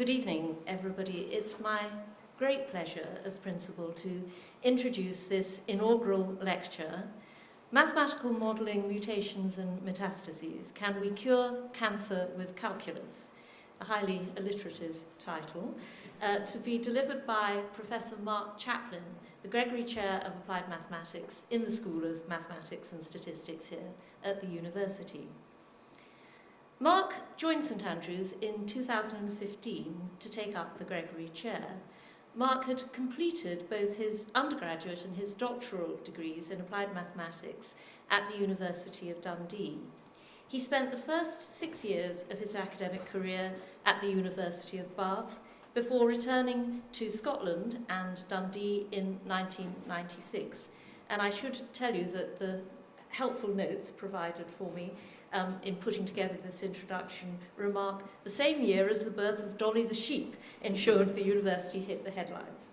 Good evening, everybody. It's my great pleasure as principal to introduce this inaugural lecture, Mathematical Modelling, Mutations and Metastases. Can we cure cancer with calculus? A highly alliterative title, to be delivered by Professor Mark Chaplain, the Gregory Chair of Applied Mathematics in the School of Mathematics and Statistics here at the university. Mark joined St Andrews in 2015 to take up the Gregory Chair. Mark had completed both his undergraduate and his doctoral degrees in applied mathematics at the University of Dundee. He spent the first 6 years of his academic career at the University of Bath before returning to Scotland and Dundee in 1996. And I should tell you that the helpful notes provided for me in putting together this introduction remark the same year as the birth of Dolly the sheep ensured the university hit the headlines.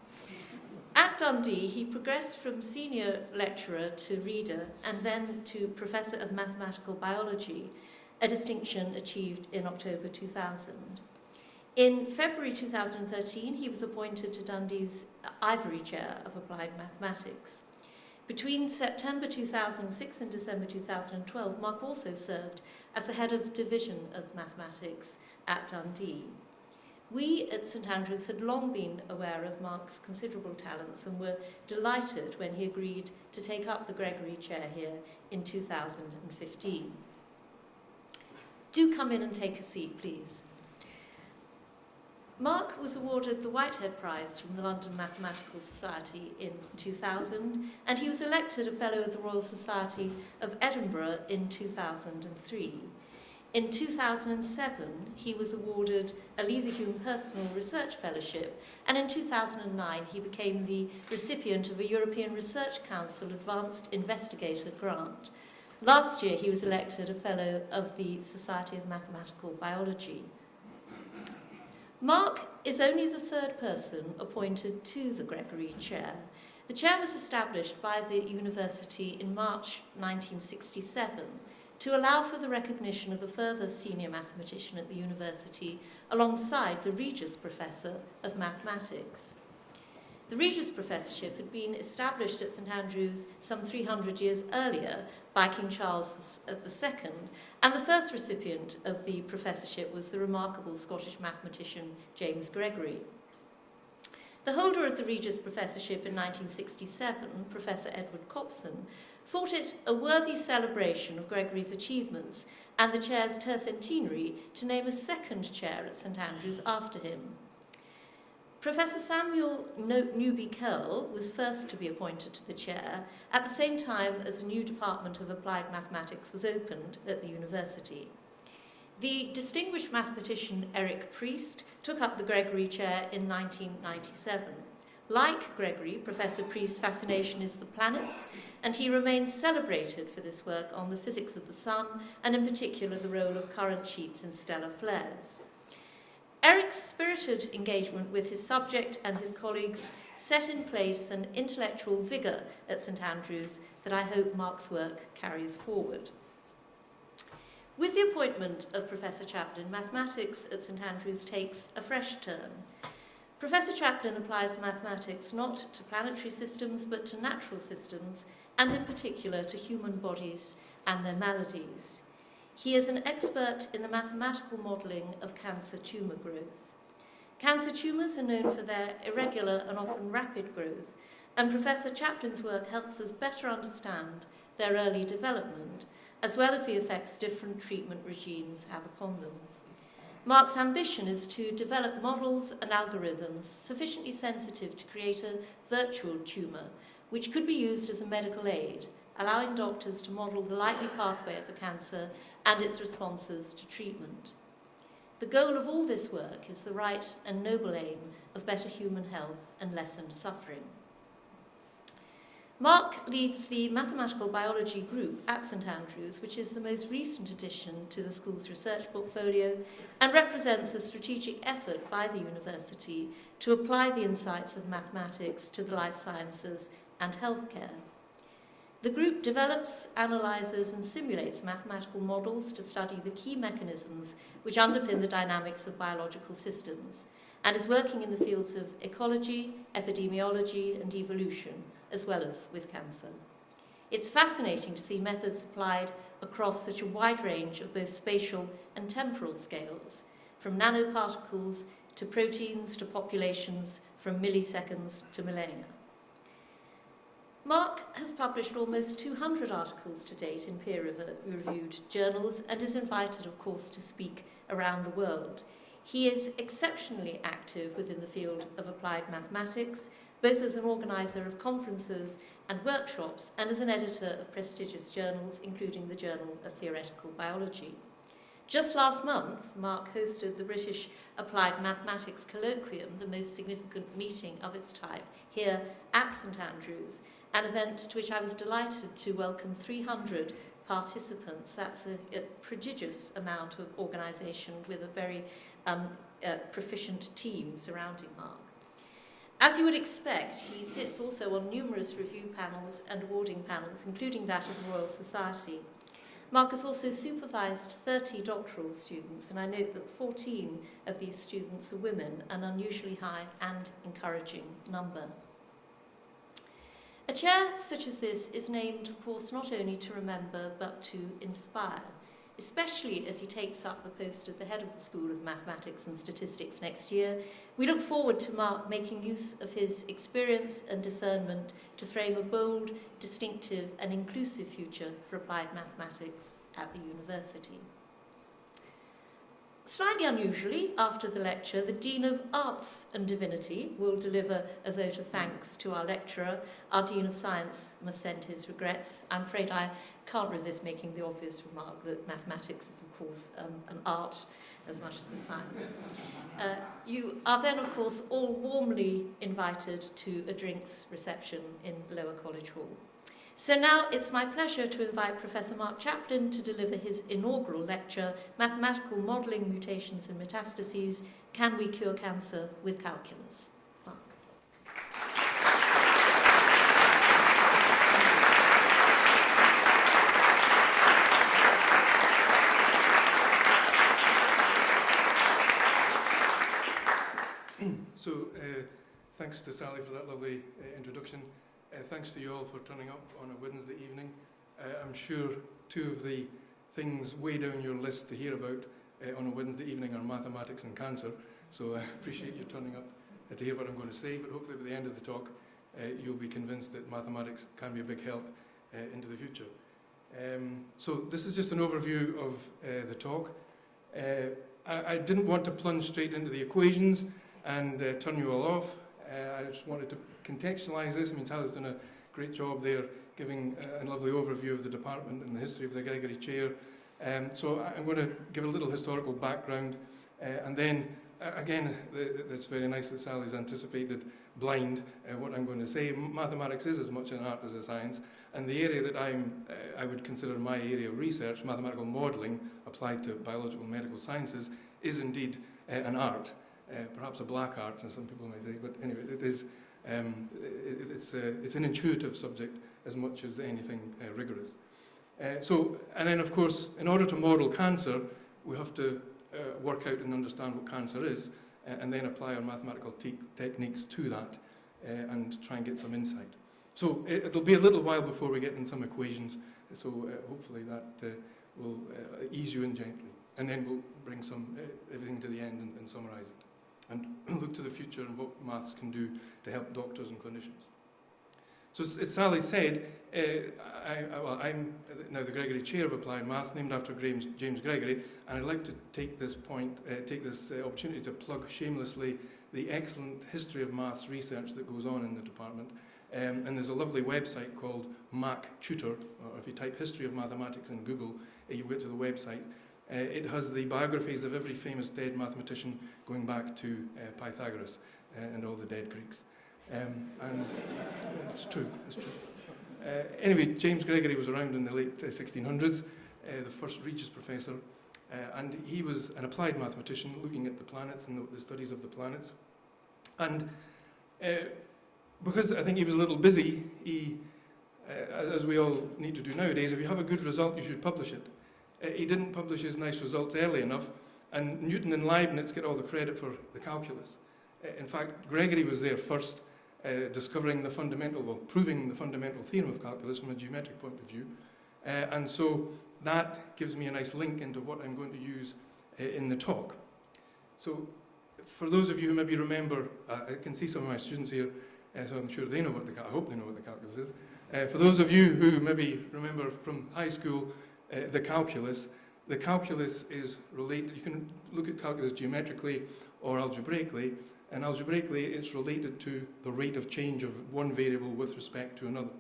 At Dundee, he progressed from senior lecturer to reader and then to professor of mathematical biology, a distinction achieved in October 2000. In February 2013, he was appointed to Dundee's Ivory Chair of Applied Mathematics. Between September 2006 and December 2012, Mark also served as the head of the Division of Mathematics at Dundee. We at St Andrews had long been aware of Mark's considerable talents and were delighted when he agreed to take up the Gregory Chair here in 2015. Do come in and take a seat, please. Mark was awarded the Whitehead Prize from the London Mathematical Society in 2000, and he was elected a Fellow of the Royal Society of Edinburgh in 2003. In 2007, he was awarded a Leverhulme Personal Research Fellowship, and in 2009, he became the recipient of a European Research Council Advanced Investigator Grant. Last year, he was elected a Fellow of the Society of Mathematical Biology. Mark is only the third person appointed to the Gregory Chair. The chair was established by the university in March 1967 to allow for the recognition of the further senior mathematician at the university alongside the Regius Professor of Mathematics. The Regius Professorship had been established at St Andrews some 300 years earlier by King Charles II, and the first recipient of the professorship was the remarkable Scottish mathematician James Gregory. The holder of the Regius Professorship in 1967, Professor Edward Copson, thought it a worthy celebration of Gregory's achievements and the chair's tercentenary to name a second chair at St Andrews after him. Professor Samuel Newby-Curl was first to be appointed to the chair at the same time as a new department of applied mathematics was opened at the university. The distinguished mathematician Eric Priest took up the Gregory Chair in 1997. Like Gregory, Professor Priest's fascination is the planets, and he remains celebrated for this work on the physics of the sun, and in particular the role of current sheets in stellar flares. Eric's spirited engagement with his subject and his colleagues set in place an intellectual vigour at St Andrews that I hope Mark's work carries forward. With the appointment of Professor Chaplain, mathematics at St Andrews takes a fresh turn. Professor Chaplain applies mathematics not to planetary systems but to natural systems, and in particular to human bodies and their maladies. He is an expert in the mathematical modelling of cancer tumour growth. Cancer tumours are known for their irregular and often rapid growth, and Professor Chaplain's work helps us better understand their early development, as well as the effects different treatment regimes have upon them. Mark's ambition is to develop models and algorithms sufficiently sensitive to create a virtual tumour, which could be used as a medical aid, allowing doctors to model the likely pathway of the cancer and its responses to treatment. The goal of all this work is the right and noble aim of better human health and lessened suffering. Mark leads the mathematical biology group at St Andrews, which is the most recent addition to the school's research portfolio and represents a strategic effort by the university to apply the insights of mathematics to the life sciences and healthcare. The group develops, analyzes, and simulates mathematical models to study the key mechanisms which underpin the dynamics of biological systems, and is working in the fields of ecology, epidemiology and evolution, as well as with cancer. It's fascinating to see methods applied across such a wide range of both spatial and temporal scales, from nanoparticles to proteins to populations, from milliseconds to millennia. Mark has published almost 200 articles to date in peer-reviewed journals and is invited, of course, to speak around the world. He is exceptionally active within the field of applied mathematics, both as an organizer of conferences and workshops and as an editor of prestigious journals, including the Journal of Theoretical Biology. Just last month, Mark hosted the British Applied Mathematics Colloquium, the most significant meeting of its type, here at St Andrews, an event to which I was delighted to welcome 300 participants. That's a prodigious amount of organisation with a very proficient team surrounding Mark. As you would expect, he sits also on numerous review panels and awarding panels, including that of the Royal Society. Mark has also supervised 30 doctoral students, and I note that 14 of these students are women, an unusually high and encouraging number. A chair such as this is named, of course, not only to remember, but to inspire, especially as he takes up the post of the head of the School of Mathematics and Statistics next year. We look forward to Mark making use of his experience and discernment to frame a bold, distinctive and inclusive future for applied mathematics at the university. Slightly unusually, after the lecture, the Dean of Arts and Divinity will deliver a vote of thanks to our lecturer. Our Dean of Science must send his regrets. I'm afraid I can't resist making the obvious remark that mathematics is, of course, an art as much as a science. You are then, of course, all warmly invited to a drinks reception in Lower College Hall. So now it's my pleasure to invite Professor Mark Chaplain to deliver his inaugural lecture, Mathematical Modelling, Mutations and Metastases, Can We Cure Cancer with Calculus? Mark. Thanks to Sally for that lovely introduction. Thanks to you all for turning up on a Wednesday evening. I'm sure two of the things way down your list to hear about on a Wednesday evening are mathematics and cancer, so I appreciate you turning up to hear what I'm going to say, but hopefully by the end of the talk you'll be convinced that mathematics can be a big help into the future. So this is just an overview of the talk. I didn't want to plunge straight into the equations and turn you all off. I just wanted to contextualise this. I mean, Sally's done a great job there giving a lovely overview of the department and the history of the Gregory Chair. So I'm going to give a little historical background and then, again, it's very nice that Sally's anticipated blind what I'm going to say. Mathematics is as much an art as a science, and the area that I would consider my area of research, mathematical modelling applied to biological and medical sciences, is indeed an art. Perhaps a black art, as some people may say, but anyway, it is. It's an intuitive subject as much as anything rigorous. And then, of course, in order to model cancer, we have to work out and understand what cancer is, and then apply our mathematical techniques to that, and try and get some insight. So it'll be a little while before we get in some equations. So hopefully that will ease you in gently, and then we'll bring everything to the end and summarise it, and look to the future and what maths can do to help doctors and clinicians. So as Sally said, I'm now the Gregory Chair of Applied Maths, named after James Gregory, and I'd like to take this opportunity to plug shamelessly the excellent history of maths research that goes on in the department. And there's a lovely website called Mac Tutor, or if you type History of Mathematics in Google, you'll get to the website. It has the biographies of every famous dead mathematician going back to Pythagoras and all the dead Greeks. And it's true. Anyway, James Gregory was around in the late 1600s, the first Regius professor, and he was an applied mathematician looking at the planets and the studies of the planets. And because I think he was a little busy, he, as we all need to do nowadays, if you have a good result, you should publish it. He didn't publish his nice results early enough, and Newton and Leibniz get all the credit for the calculus. In fact, Gregory was there first, proving the fundamental theorem of calculus from a geometric point of view. And so that gives me a nice link into what I'm going to use in the talk. So for those of you who maybe remember, I can see some of my students here, so I'm sure they know I hope they know what the calculus is. For those of you who maybe remember from high school, the calculus is related. You can look at calculus geometrically or algebraically, and algebraically it's related to the rate of change of one variable with respect to another.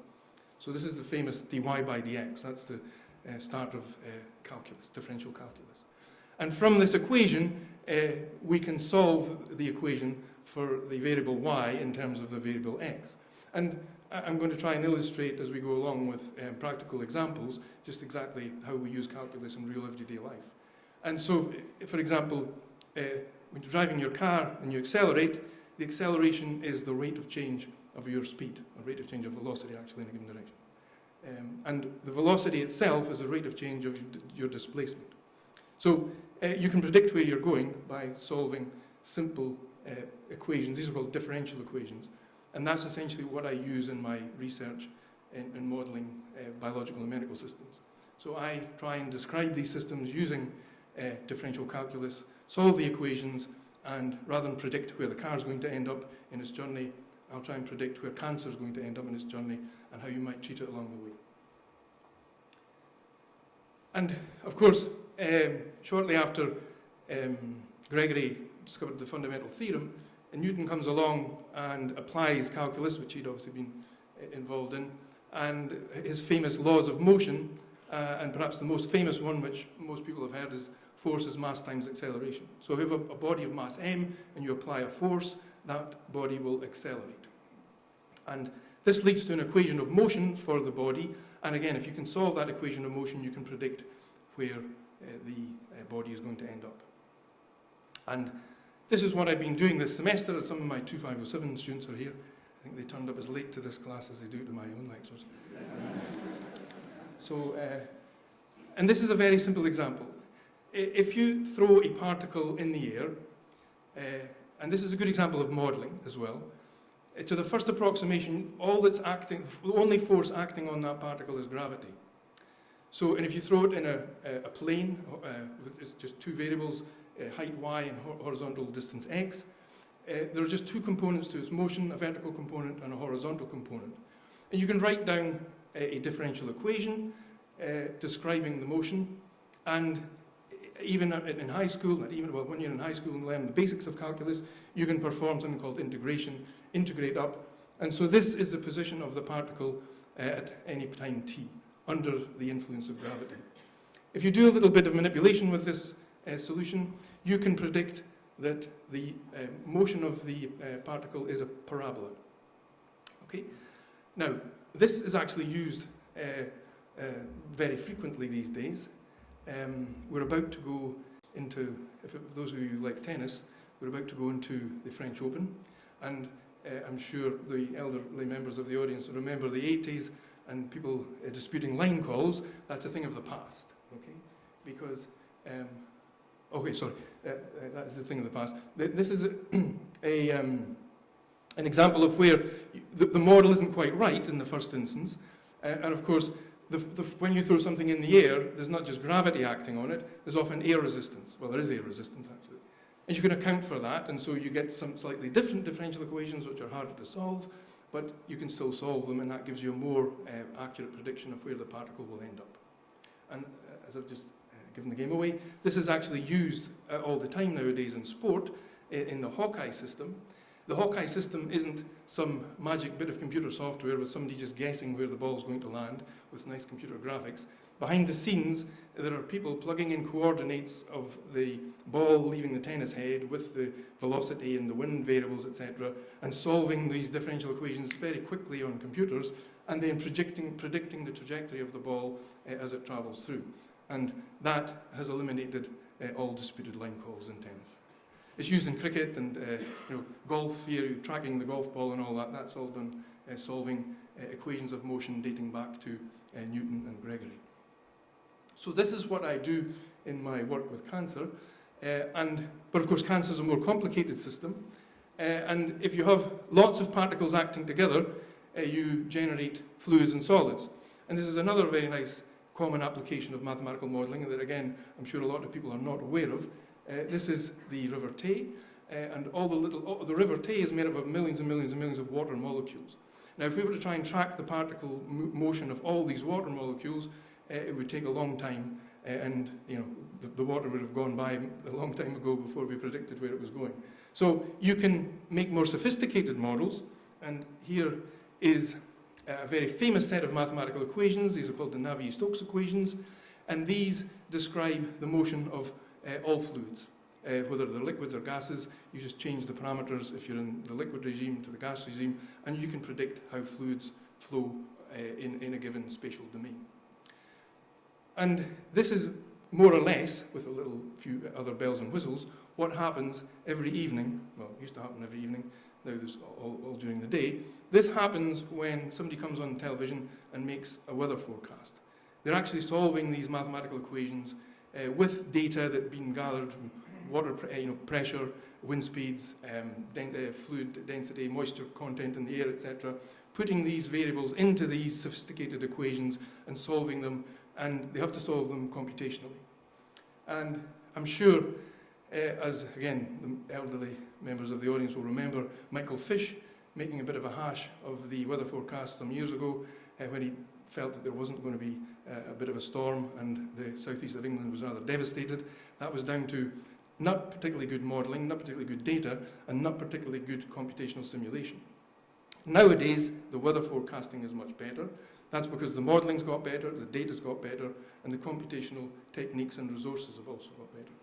So this is the famous dy by dx. That's the start of calculus, differential calculus. And from this equation, we can solve the equation for the variable y in terms of the variable x. And I'm going to try and illustrate as we go along with practical examples just exactly how we use calculus in real everyday life. And so, for example, when you're driving your car and you accelerate, the acceleration is the rate of change of your speed, or rate of change of velocity actually in a given direction. And the velocity itself is the rate of change of your displacement. So you can predict where you're going by solving simple equations. These are called differential equations. And that's essentially what I use in my research in modelling biological and medical systems. So I try and describe these systems using differential calculus, solve the equations, and rather than predict where the car is going to end up in its journey, I'll try and predict where cancer is going to end up in its journey and how you might treat it along the way. And of course, shortly after Gregory discovered the fundamental theorem, Newton comes along and applies calculus, which he'd obviously been involved in, and his famous laws of motion, and perhaps the most famous one, which most people have heard, is force is mass times acceleration. So if you have a body of mass m and you apply a force, that body will accelerate. And this leads to an equation of motion for the body, and again, if you can solve that equation of motion, you can predict where the body is going to end up. And this is what I've been doing this semester. Some of my 2507 students are here. I think they turned up as late to this class as they do to my own lectures. And this is a very simple example. If you throw a particle in the air, and this is a good example of modelling as well, to the first approximation, the only force acting on that particle is gravity. So, and if you throw it in a plane with just two variables, height y and horizontal distance x, there are just two components to its motion, a vertical component and a horizontal component. And you can write down a differential equation describing the motion, and even in high school, when you're in high school and learn the basics of calculus, you can perform something called integration, integrate up. And so this is the position of the particle at any time t, under the influence of gravity. If you do a little bit of manipulation with this solution, you can predict that the motion of the particle is a parabola. Okay? Now, this is actually used very frequently these days. We're about to go into, if those of you who like tennis, we're about to go into the French Open, and I'm sure the elderly members of the audience remember the 80s and people disputing line calls. That's a thing of the past, okay? Because, that is the thing of the past. This is an example of where the model isn't quite right in the first instance, and of course, when you throw something in the air, there's not just gravity acting on it, there's often air resistance. Well, there is air resistance, actually. And you can account for that, and so you get some slightly different differential equations which are harder to solve, but you can still solve them, and that gives you a more accurate prediction of where the particle will end up. And as I've just given the game away, this is actually used all the time nowadays in sport, in the Hawkeye system. The Hawkeye system isn't some magic bit of computer software with somebody just guessing where the ball's going to land with nice computer graphics. Behind the scenes, there are people plugging in coordinates of the ball leaving the tennis head with the velocity and the wind variables, etc., and solving these differential equations very quickly on computers, and then predicting the trajectory of the ball as it travels through. And that has eliminated all disputed line calls in tennis. It's used in cricket and golf, here, tracking the golf ball and all that. That's all done solving equations of motion dating back to Newton and Gregory. So this is what I do in my work with cancer. But of course, cancer is a more complicated system. And if you have lots of particles acting together, you generate fluids and solids. And this is another very nice common application of mathematical modelling that, again, I'm sure a lot of people are not aware of. This is the River Tay, and the River Tay is made up of millions and millions and millions of water molecules. Now, if we were to try and track the particle motion of all these water molecules, it would take a long time, and the water would have gone by a long time ago before we predicted where it was going. So you can make more sophisticated models, and here is a very famous set of mathematical equations. These are called the Navier-Stokes equations, and these describe the motion of all fluids. Whether they're liquids or gases, you just change the parameters if you're in the liquid regime to the gas regime, and you can predict how fluids flow in a given spatial domain. And this is more or less, with a little few other bells and whistles, what happens every evening. Well, it used to happen every evening, now there's all during the day. This happens when somebody comes on television and makes a weather forecast. They're actually solving these mathematical equations with data that's been gathered from water pressure, wind speeds, fluid density, moisture content in the air, etc., putting these variables into these sophisticated equations and solving them, and they have to solve them computationally. And I'm sure, as again, the elderly members of the audience will remember, Michael Fish making a bit of a hash of the weather forecast some years ago when he felt that there wasn't going to be a bit of a storm and the southeast of England was rather devastated. That was down to not particularly good modelling, not particularly good data, and not particularly good computational simulation. Nowadays, the weather forecasting is much better. That's because the modelling's got better, the data's got better, and the computational techniques and resources have also got better.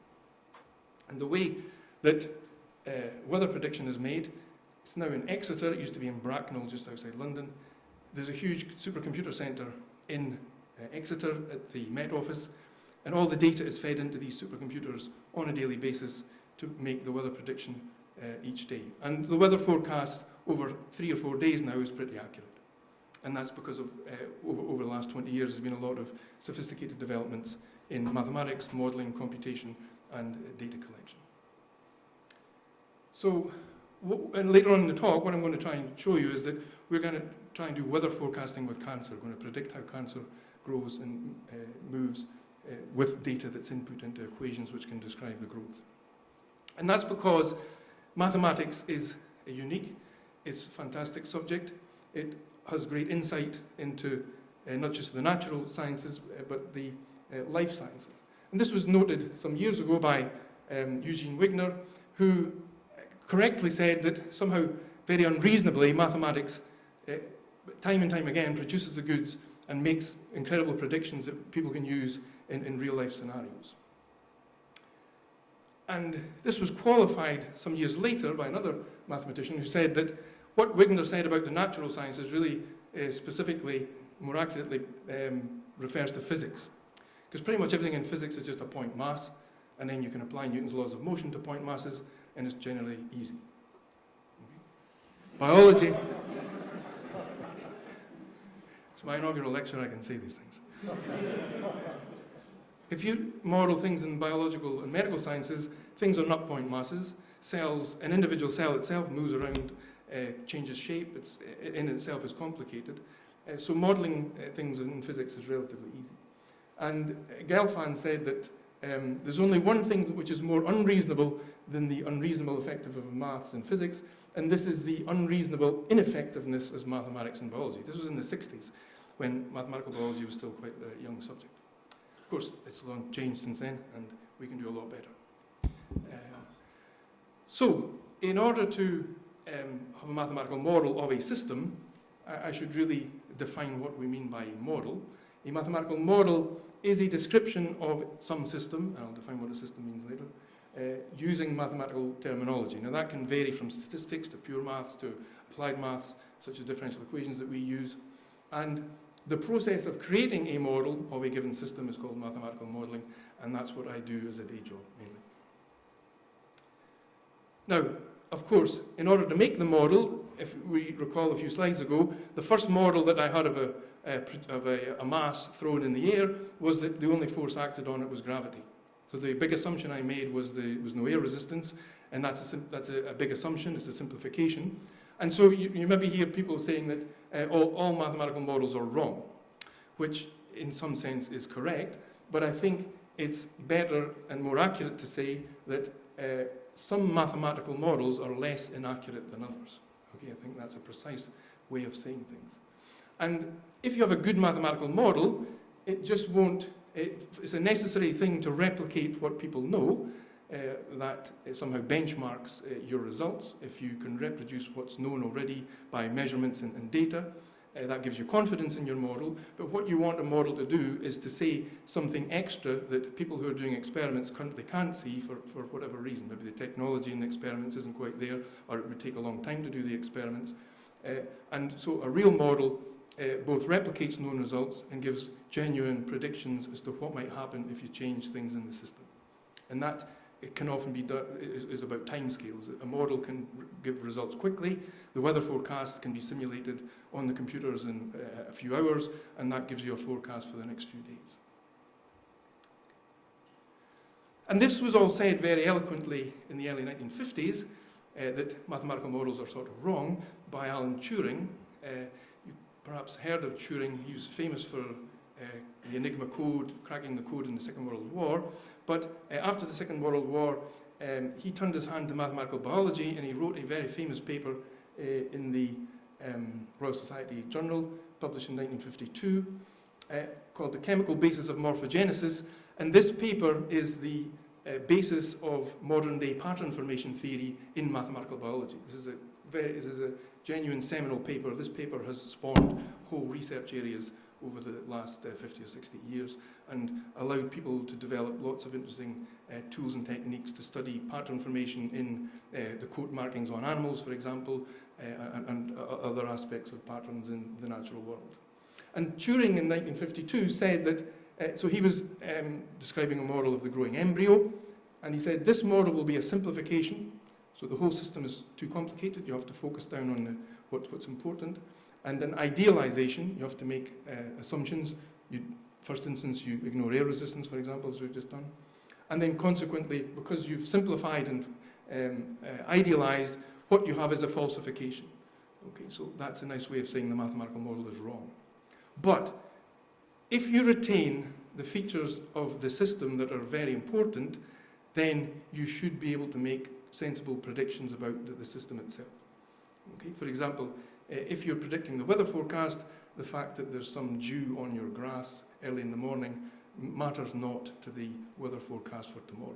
And the way that weather prediction is made, it's now in Exeter. It used to be in Bracknell, just outside London. There's a huge supercomputer centre in Exeter at the Met Office, and all the data is fed into these supercomputers on a daily basis to make the weather prediction each day. And the weather forecast over 3 or 4 days now is pretty accurate. And that's because of, over the last 20 years, there's been a lot of sophisticated developments in mathematics, modelling, computation, and data collection. So, and later on in the talk, what I'm going to try and show you is that we're going to try and do weather forecasting with cancer. We're going to predict how cancer grows and moves with data that's input into equations which can describe the growth. And that's because mathematics is unique. It's a fantastic subject. It has great insight into not just the natural sciences, but the life sciences. And this was noted some years ago by Eugene Wigner, who correctly said that somehow, very unreasonably, mathematics, time and time again, produces the goods and makes incredible predictions that people can use in real-life scenarios. And this was qualified some years later by another mathematician who said that what Wigner said about the natural sciences really specifically, more accurately, refers to physics. Because pretty much everything in physics is just a point mass, and then you can apply Newton's laws of motion to point masses, and it's generally easy. Okay. Biology. It's my inaugural lecture, I can say these things. If you model things in biological and medical sciences, things are not point masses. Cells, an individual cell itself moves around, changes shape, it's, in itself is complicated. So modeling things in physics is relatively easy. And Gelfand said that there's only one thing which is more unreasonable than the unreasonable effectiveness of maths and physics, and this is the unreasonable ineffectiveness as mathematics and biology. This was in the 60s, when mathematical biology was still quite a young subject. Of course, it's long changed since then, and we can do a lot better. So, in order to have a mathematical model of a system, I should really define what we mean by a model. A mathematical model is a description of some system, and I'll define what a system means later, using mathematical terminology. Now that can vary from statistics to pure maths to applied maths, such as differential equations that we use. And the process of creating a model of a given system is called mathematical modeling, and that's what I do as a day job, mainly. Now, of course, in order to make the model, if we recall a few slides ago, the first model that I had of a mass thrown in the air was that the only force acted on it was gravity. So the big assumption I made was there was no air resistance, And that's a big assumption, it's a simplification. And so you maybe hear people saying that all mathematical models are wrong, which in some sense is correct, but I think it's better and more accurate to say that some mathematical models are less inaccurate than others. Okay, I think that's a precise way of saying things. And if you have a good mathematical model, it just won't, it's a necessary thing to replicate what people know, that somehow benchmarks your results. If you can reproduce what's known already by measurements and data, that gives you confidence in your model. But what you want a model to do is to say something extra that people who are doing experiments currently can't see for whatever reason. Maybe the technology in the experiments isn't quite there, or it would take a long time to do the experiments. And so a real model both replicates known results and gives genuine predictions as to what might happen if you change things in the system. And that it can often be done, is about timescales. A model can give results quickly. The weather forecast can be simulated on the computers in a few hours, and that gives you a forecast for the next few days. And this was all said very eloquently in the early 1950s, that mathematical models are sort of wrong, by Alan Turing. You've perhaps heard of Turing. He was famous for the Enigma code, cracking the code in the Second World War. But after the Second World War, he turned his hand to mathematical biology, and he wrote a very famous paper in the Royal Society Journal, published in 1952, called The Chemical Basis of Morphogenesis. And this paper is the basis of modern-day pattern formation theory in mathematical biology. This is a genuine seminal paper. This paper has spawned whole research areas over the last 50 or 60 years, and allowed people to develop lots of interesting tools and techniques to study pattern formation in the coat markings on animals, for example, and other aspects of patterns in the natural world. And Turing in 1952 said that, so he was describing a model of the growing embryo, and he said this model will be a simplification, so the whole system is too complicated, you have to focus down on what's important. And then idealization, you have to make assumptions. First instance, you ignore air resistance, for example, as we've just done. And then consequently, because you've simplified and idealized, what you have is a falsification. Okay, so that's a nice way of saying the mathematical model is wrong. But if you retain the features of the system that are very important, then you should be able to make sensible predictions about the system itself. Okay, for example, if you're predicting the weather forecast, the fact that there's some dew on your grass early in the morning matters not to the weather forecast for tomorrow.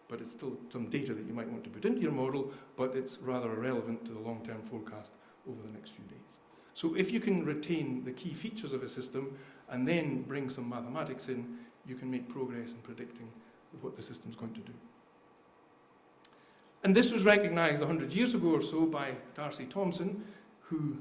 But it's still some data that you might want to put into your model, but it's rather irrelevant to the long-term forecast over the next few days. So if you can retain the key features of a system and then bring some mathematics in, you can make progress in predicting what the system's going to do. And this was recognized 100 years ago or so by Darcy Thompson, who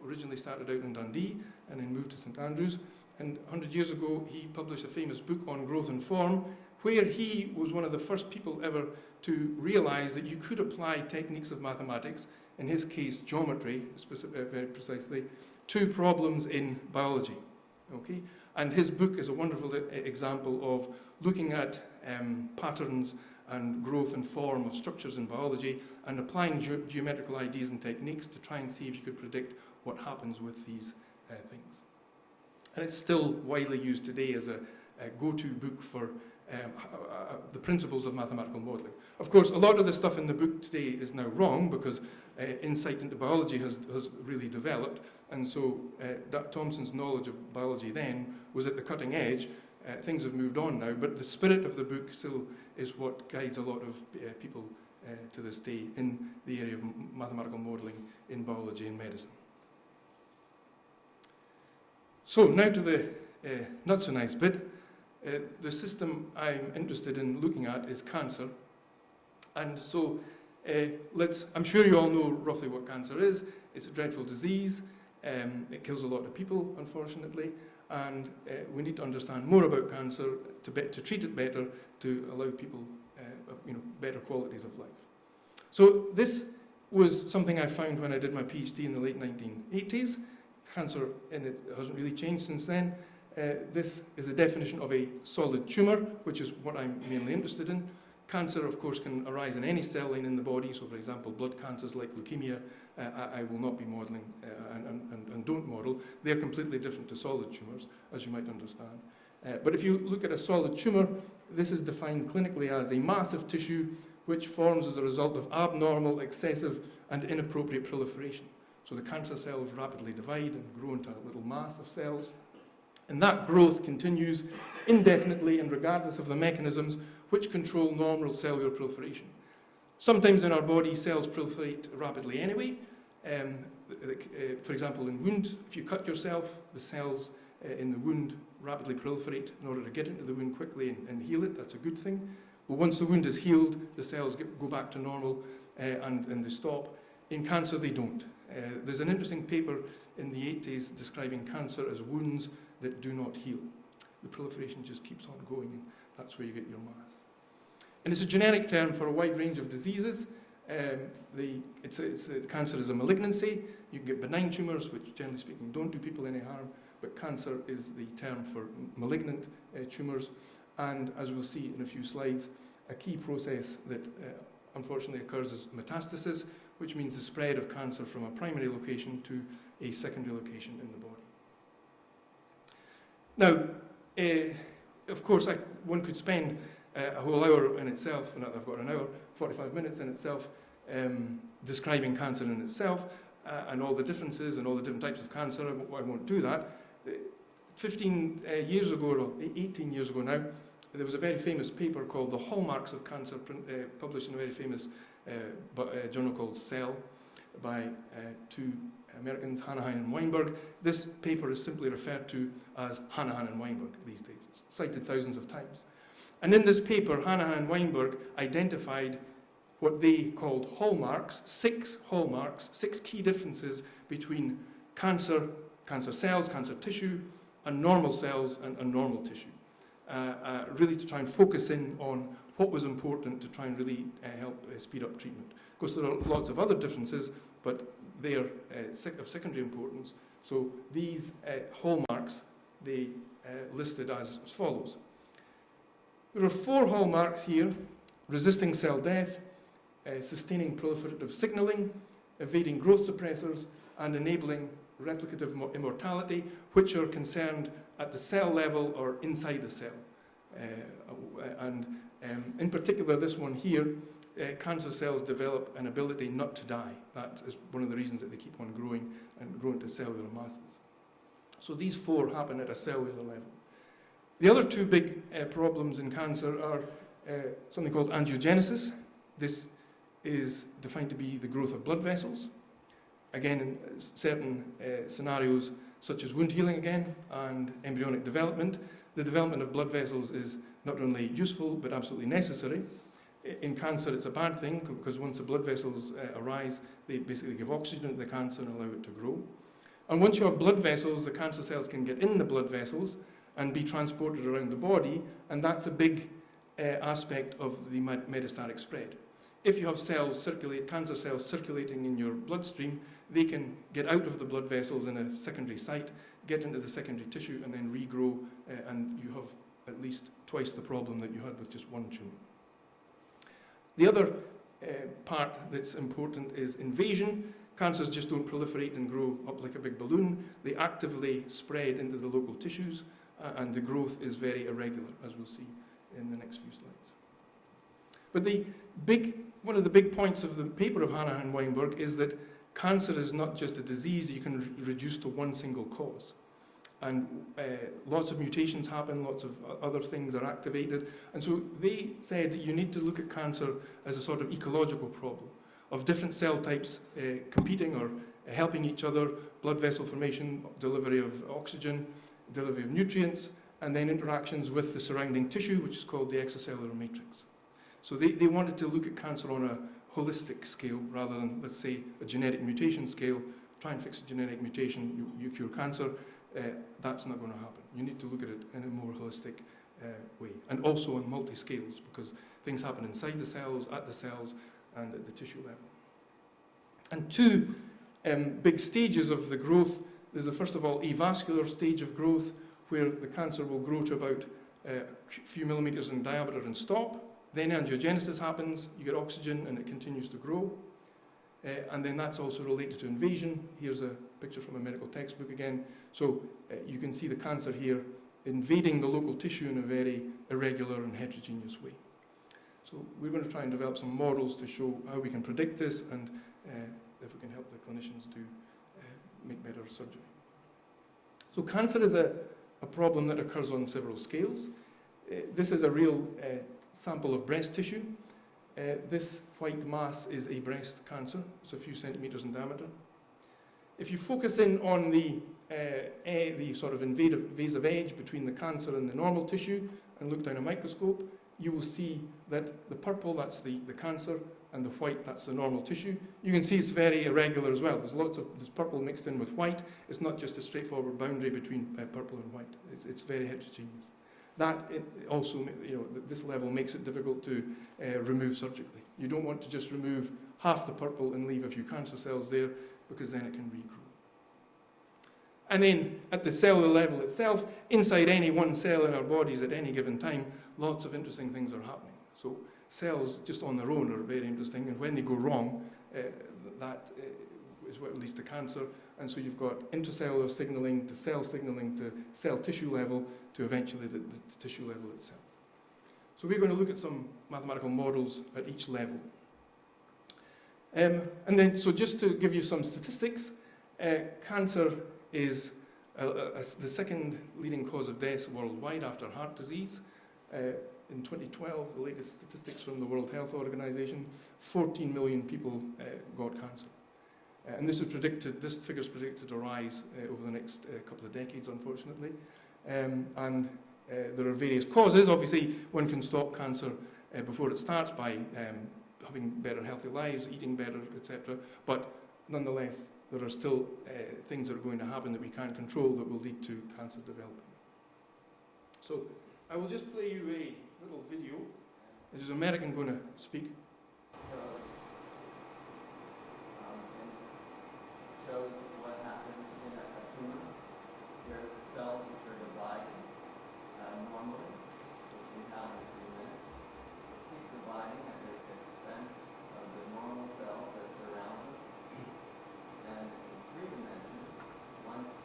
originally started out in Dundee and then moved to St Andrews. And 100 years ago, he published a famous book on growth and form, where he was one of the first people ever to realize that you could apply techniques of mathematics, in his case geometry, very precisely, to problems in biology. Okay? And his book is a wonderful example of looking at patterns and growth and form of structures in biology and applying geometrical ideas and techniques to try and see if you could predict what happens with these things. And it's still widely used today as a go-to book for the principles of mathematical modeling. Of course, a lot of the stuff in the book today is now wrong because insight into biology has really developed, and so Thompson's knowledge of biology then was at the cutting edge. Things have moved on now, but the spirit of the book still is what guides a lot of people to this day in the area of mathematical modeling in biology and medicine. So now to the not so nice bit. The system I'm interested in looking at is cancer. And so I'm sure you all know roughly what cancer is. It's a dreadful disease. It kills a lot of people, unfortunately. And we need to understand more about cancer to treat it better, to allow people better qualities of life. So this was something I found when I did my PhD in the late 1980s. Cancer in it hasn't really changed since then. This is a definition of a solid tumour, which is what I'm mainly interested in. Cancer, of course, can arise in any cell line in the body. So, for example, blood cancers like leukemia, I will not be modelling and don't model. They're completely different to solid tumours, as you might understand. But if you look at a solid tumour, this is defined clinically as a mass of tissue which forms as a result of abnormal, excessive, and inappropriate proliferation. So the cancer cells rapidly divide and grow into a little mass of cells. And that growth continues indefinitely and regardless of the mechanisms which control normal cellular proliferation. Sometimes in our body, cells proliferate rapidly anyway. For example, in wounds, if you cut yourself, the cells in the wound rapidly proliferate in order to get into the wound quickly and heal it. That's a good thing. But once the wound is healed, the cells go back to normal and they stop. In cancer, they don't. There's an interesting paper in the 80s describing cancer as wounds that do not heal. The proliferation just keeps on going, and that's where you get your mass. And it's a generic term for a wide range of diseases. Cancer is a malignancy. You can get benign tumours, which generally speaking don't do people any harm, but cancer is the term for malignant tumours. And as we'll see in a few slides, a key process that unfortunately occurs is metastasis, which means the spread of cancer from a primary location to a secondary location in the body. Now, of course, one could spend a whole hour in itself, and I've got an hour, 45 minutes in itself, describing cancer in itself, and all the differences and all the different types of cancer. I won't do that. 15 years ago, or 18 years ago now, there was a very famous paper called The Hallmarks of Cancer, published in a very famous journal called Cell by two Americans, Hanahan and Weinberg. This paper is simply referred to as Hanahan and Weinberg these days. It's cited thousands of times. And in this paper, Hanahan and Weinberg identified what they called hallmarks, 6 hallmarks, 6 key differences between cancer cells, cancer tissue, and normal cells and normal tissue. Really to try and focus in on what was important to try and really help speed up treatment. Of course, there are lots of other differences, but they are of secondary importance. So these hallmarks, they listed as follows. There are 4 hallmarks here: resisting cell death, sustaining proliferative signaling, evading growth suppressors, and enabling replicative immortality, which are concerned at the cell level or inside the cell. In particular, this one here, cancer cells develop an ability not to die. That is one of the reasons that they keep on growing and grow into cellular masses. So these 4 happen at a cellular level. The other 2 big problems in cancer are something called angiogenesis. This is defined to be the growth of blood vessels. Again, in certain scenarios, such as wound healing again, and embryonic development, the development of blood vessels is not only useful, but absolutely necessary. In cancer, it's a bad thing, because once the blood vessels arise, they basically give oxygen to the cancer and allow it to grow. And once you have blood vessels, the cancer cells can get in the blood vessels and be transported around the body, and that's a big aspect of the metastatic spread. If you have cancer cells circulating in your bloodstream, they can get out of the blood vessels in a secondary site, get into the secondary tissue, and then regrow, and you have at least twice the problem that you had with just one tumour. The other part that's important is invasion. Cancers just don't proliferate and grow up like a big balloon. They actively spread into the local tissues, and the growth is very irregular, as we'll see in the next few slides. But one of the big points of the paper of Hanahan and Weinberg is that cancer is not just a disease you can reduce to one single cause. And lots of mutations happen, lots of other things are activated. And so they said that you need to look at cancer as a sort of ecological problem of different cell types competing or helping each other, blood vessel formation, delivery of oxygen, delivery of nutrients, and then interactions with the surrounding tissue, which is called the extracellular matrix. So they wanted to look at cancer on a holistic scale rather than, let's say, a genetic mutation scale. Try and fix a genetic mutation, you cure cancer. That's not going to happen. You need to look at it in a more holistic way. And also on multi-scales, because things happen inside the cells, at the cells, and at the tissue level. And 2 big stages of the growth. There's first of all, avascular stage of growth, where the cancer will grow to about a few millimeters in diameter and stop. Then angiogenesis happens, you get oxygen and it continues to grow. And then that's also related to invasion. Here's a picture from a medical textbook again. So you can see the cancer here invading the local tissue in a very irregular and heterogeneous way. So we're going to try and develop some models to show how we can predict this and if we can help the clinicians to make better surgery. So cancer is a problem that occurs on several scales. This is a real sample of breast tissue. This white mass is a breast cancer. It's a few centimeters in diameter. If you focus in on the sort of invasive edge between the cancer and the normal tissue and look down a microscope, you will see that the purple, that's the cancer, and the white, that's the normal tissue. You can see it's very irregular as well. There's purple mixed in with white. It's not just a straightforward boundary between purple and white. It's very heterogeneous. This level makes it difficult to remove surgically. You don't want to just remove half the purple and leave a few cancer cells there, because then it can regrow. And then at the cellular level itself, inside any one cell in our bodies at any given time, lots of interesting things are happening. So cells just on their own are very interesting, and when they go wrong, that is what leads to cancer. And so you've got intracellular signaling to cell tissue level to eventually the tissue level itself. So we're going to look at some mathematical models at each level. So just to give you some statistics, cancer is the second leading cause of death worldwide after heart disease. In 2012, the latest statistics from the World Health Organization, 14 million people got cancer. And this figure is predicted to rise over the next couple of decades, unfortunately. There are various causes. Obviously, one can stop cancer before it starts by having better healthy lives, eating better, etc. But nonetheless, there are still things that are going to happen that we can't control that will lead to cancer development. So I will just play you a little video. There's an American going to speak. Shows what happens in a tumor. Here's the cells which are dividing normally. You'll see how in a few minutes. Keep dividing at the expense of the normal cells that surround them. And in 3 dimensions, once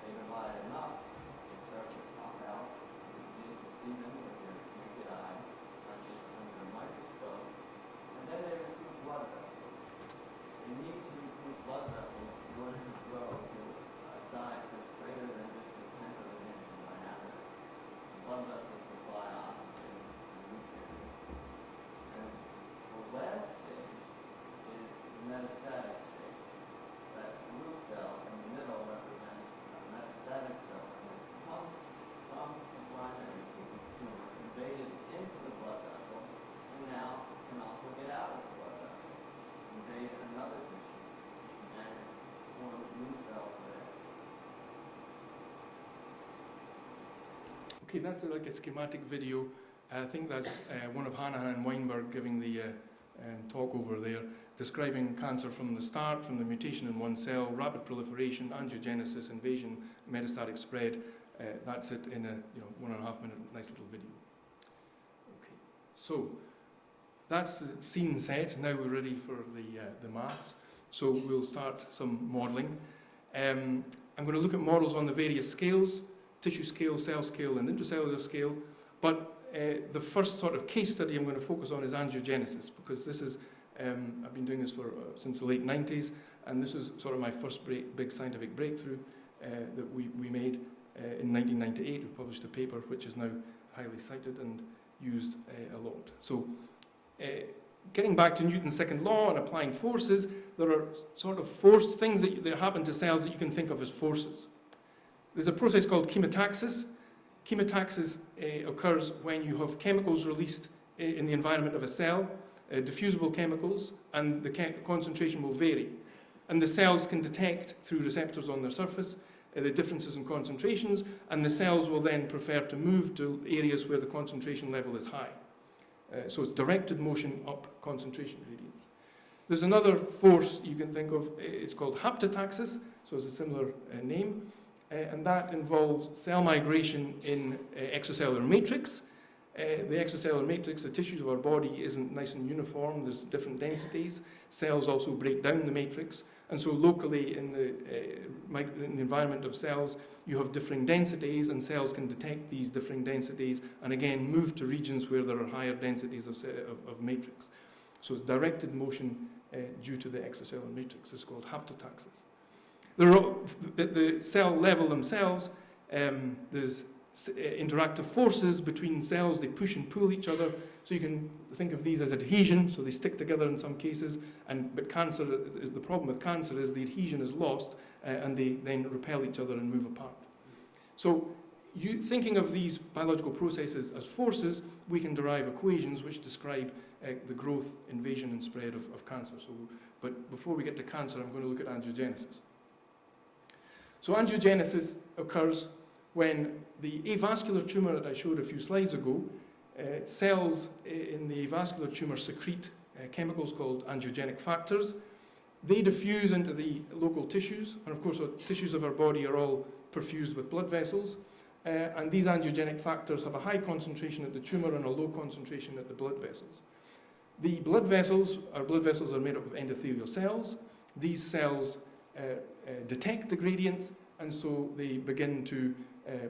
they divide enough, they start to pop out. You begin to see them with your naked eye, not just under a microscope. And then they recruit blood vessels. They need to recruit blood vessels in order to grow to a size that's greater than just a tenth of an inch in diameter. Blood vessels supply oxygen and nutrients. And the last stage is the metastatic stage. That blue cell in the middle represents a metastatic cell, and it's come from the primary tumor, invaded into the blood vessel, and now can also get out of the blood vessel, invade another tissue, and form new cells there. Okay, that's like a schematic video. I think that's one of Hanahan and Weinberg giving the talk over there, describing cancer from the start, from the mutation in one cell, rapid proliferation, angiogenesis, invasion, metastatic spread. That's it in a 1.5 minute nice little video. Okay, so that's the scene set. Now we're ready for the maths. So we'll start some modelling. I'm going to look at models on the various scales: tissue scale, cell scale, and intracellular scale. But the first sort of case study I'm going to focus on is angiogenesis, because this is, I've been doing this since the late 90s, and this is sort of my first big scientific breakthrough that we made in 1998. We published a paper which is now highly cited and used a lot. So getting back to Newton's second law and applying forces, there are sort of forced things that happen to cells that you can think of as forces. There's a process called chemotaxis. Chemotaxis occurs when you have chemicals released in the environment of a cell, diffusible chemicals, and the concentration will vary. And the cells can detect through receptors on their surface the differences in concentrations, and the cells will then prefer to move to areas where the concentration level is high. So it's directed motion up concentration gradients. There's another force you can think of, it's called haptotaxis, so it's a similar name. And that involves cell migration in extracellular matrix. The extracellular matrix, the tissues of our body, isn't nice and uniform. There's different densities. Cells also break down the matrix. And so locally in the environment of cells, you have differing densities, and cells can detect these differing densities and again move to regions where there are higher densities of matrix. So it's directed motion due to the extracellular matrix. It's called haptotaxis. At the cell level themselves, there's interactive forces between cells. They push and pull each other. So you can think of these as adhesion, so they stick together in some cases. But cancer, the problem with cancer is the adhesion is lost, and they then repel each other and move apart. So thinking of these biological processes as forces, we can derive equations which describe the growth, invasion, and spread of cancer. But before we get to cancer, I'm going to look at angiogenesis. So angiogenesis occurs when the avascular tumour that I showed a few slides ago, cells in the avascular tumour secrete chemicals called angiogenic factors. They diffuse into the local tissues, and of course the tissues of our body are all perfused with blood vessels, and these angiogenic factors have a high concentration at the tumour and a low concentration at the blood vessels. The blood vessels, our blood vessels are made up of endothelial cells. These cells detect the gradients, and so they begin to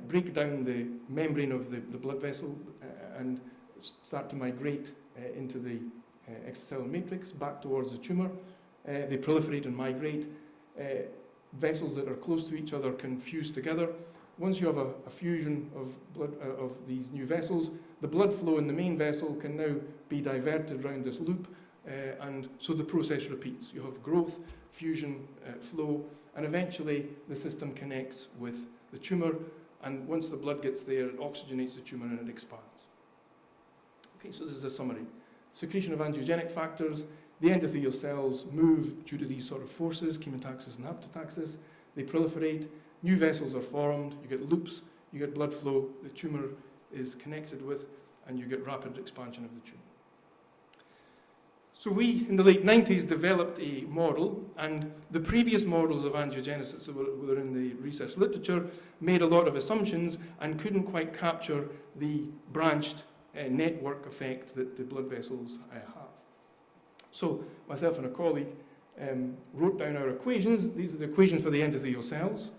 break down the membrane of the blood vessel and start to migrate into the extracellular matrix back towards the tumour. They proliferate and migrate. Vessels that are close to each other can fuse together. Once you have a fusion of these new vessels, the blood flow in the main vessel can now be diverted around this loop, and so the process repeats. You have growth, fusion, flow, and eventually the system connects with the tumour, and once the blood gets there, it oxygenates the tumour and it expands. Okay, so this is a summary. Secretion of angiogenic factors. The endothelial cells move due to these sort of forces, chemotaxis and haptotaxis. They proliferate. New vessels are formed. You get loops. You get blood flow. The tumour is connected with, and you get rapid expansion of the tumour. So we, in the late 90s, developed a model, and the previous models of angiogenesis that were in the research literature made a lot of assumptions and couldn't quite capture the branched network effect that the blood vessels have. So myself and a colleague wrote down our equations. These are the equations for the endothelial cells.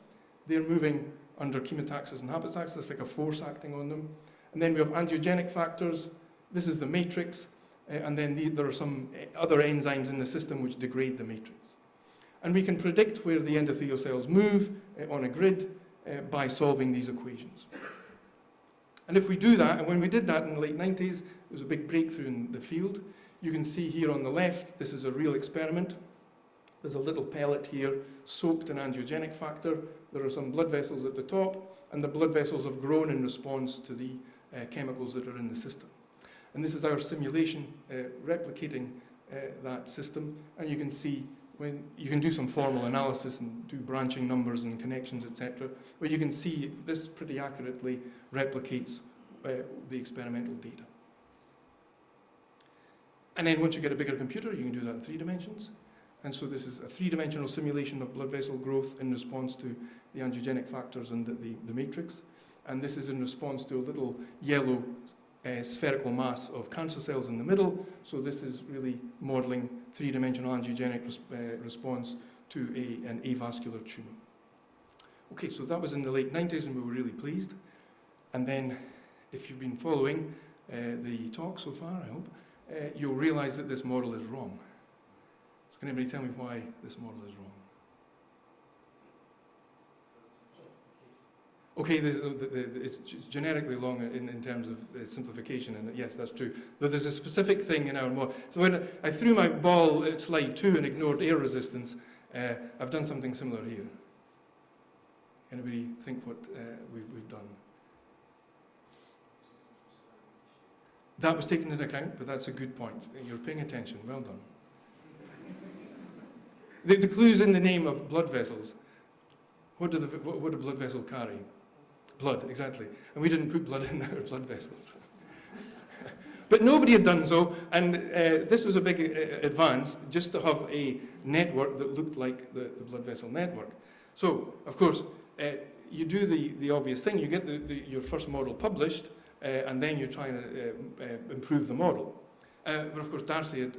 They're moving under chemotaxis and haptotaxis. It's like a force acting on them. And then we have angiogenic factors. This is the matrix. And then there are some other enzymes in the system which degrade the matrix. And we can predict where the endothelial cells move on a grid by solving these equations. And if we do that, and when we did that in the late 90s, there was a big breakthrough in the field. You can see here on the left, this is a real experiment. There's a little pellet here soaked in angiogenic factor. There are some blood vessels at the top, and the blood vessels have grown in response to the chemicals that are in the system. And this is our simulation replicating that system. And you can see when you can do some formal analysis and do branching numbers and connections, etc. But you can see this pretty accurately replicates the experimental data. And then once you get a bigger computer, you can do that in 3 dimensions. And so this is a 3-dimensional simulation of blood vessel growth in response to the angiogenic factors and the matrix. And this is in response to a little yellow spherical mass of cancer cells in the middle. So this is really modelling 3-dimensional angiogenic response to an avascular tumour. Okay, so that was in the late 90s, and we were really pleased. And then, if you've been following the talk so far, I hope, you'll realise that this model is wrong. So can anybody tell me why this model is wrong? Okay, it's generically long in terms of simplification, and yes, that's true. But there's a specific thing in our model. So when I threw my ball at slide 2 and ignored air resistance, I've done something similar here. Anybody think what we've done? That was taken into account, but that's a good point. You're paying attention. Well done. The clue's in the name of blood vessels. What do blood vessels carry? Blood, exactly. And we didn't put blood in our blood vessels. But nobody had done so, and this was a big advance, just to have a network that looked like the blood vessel network. So, of course, you do the obvious thing. You get your first model published, and then you try and improve the model. But of course, Darcy had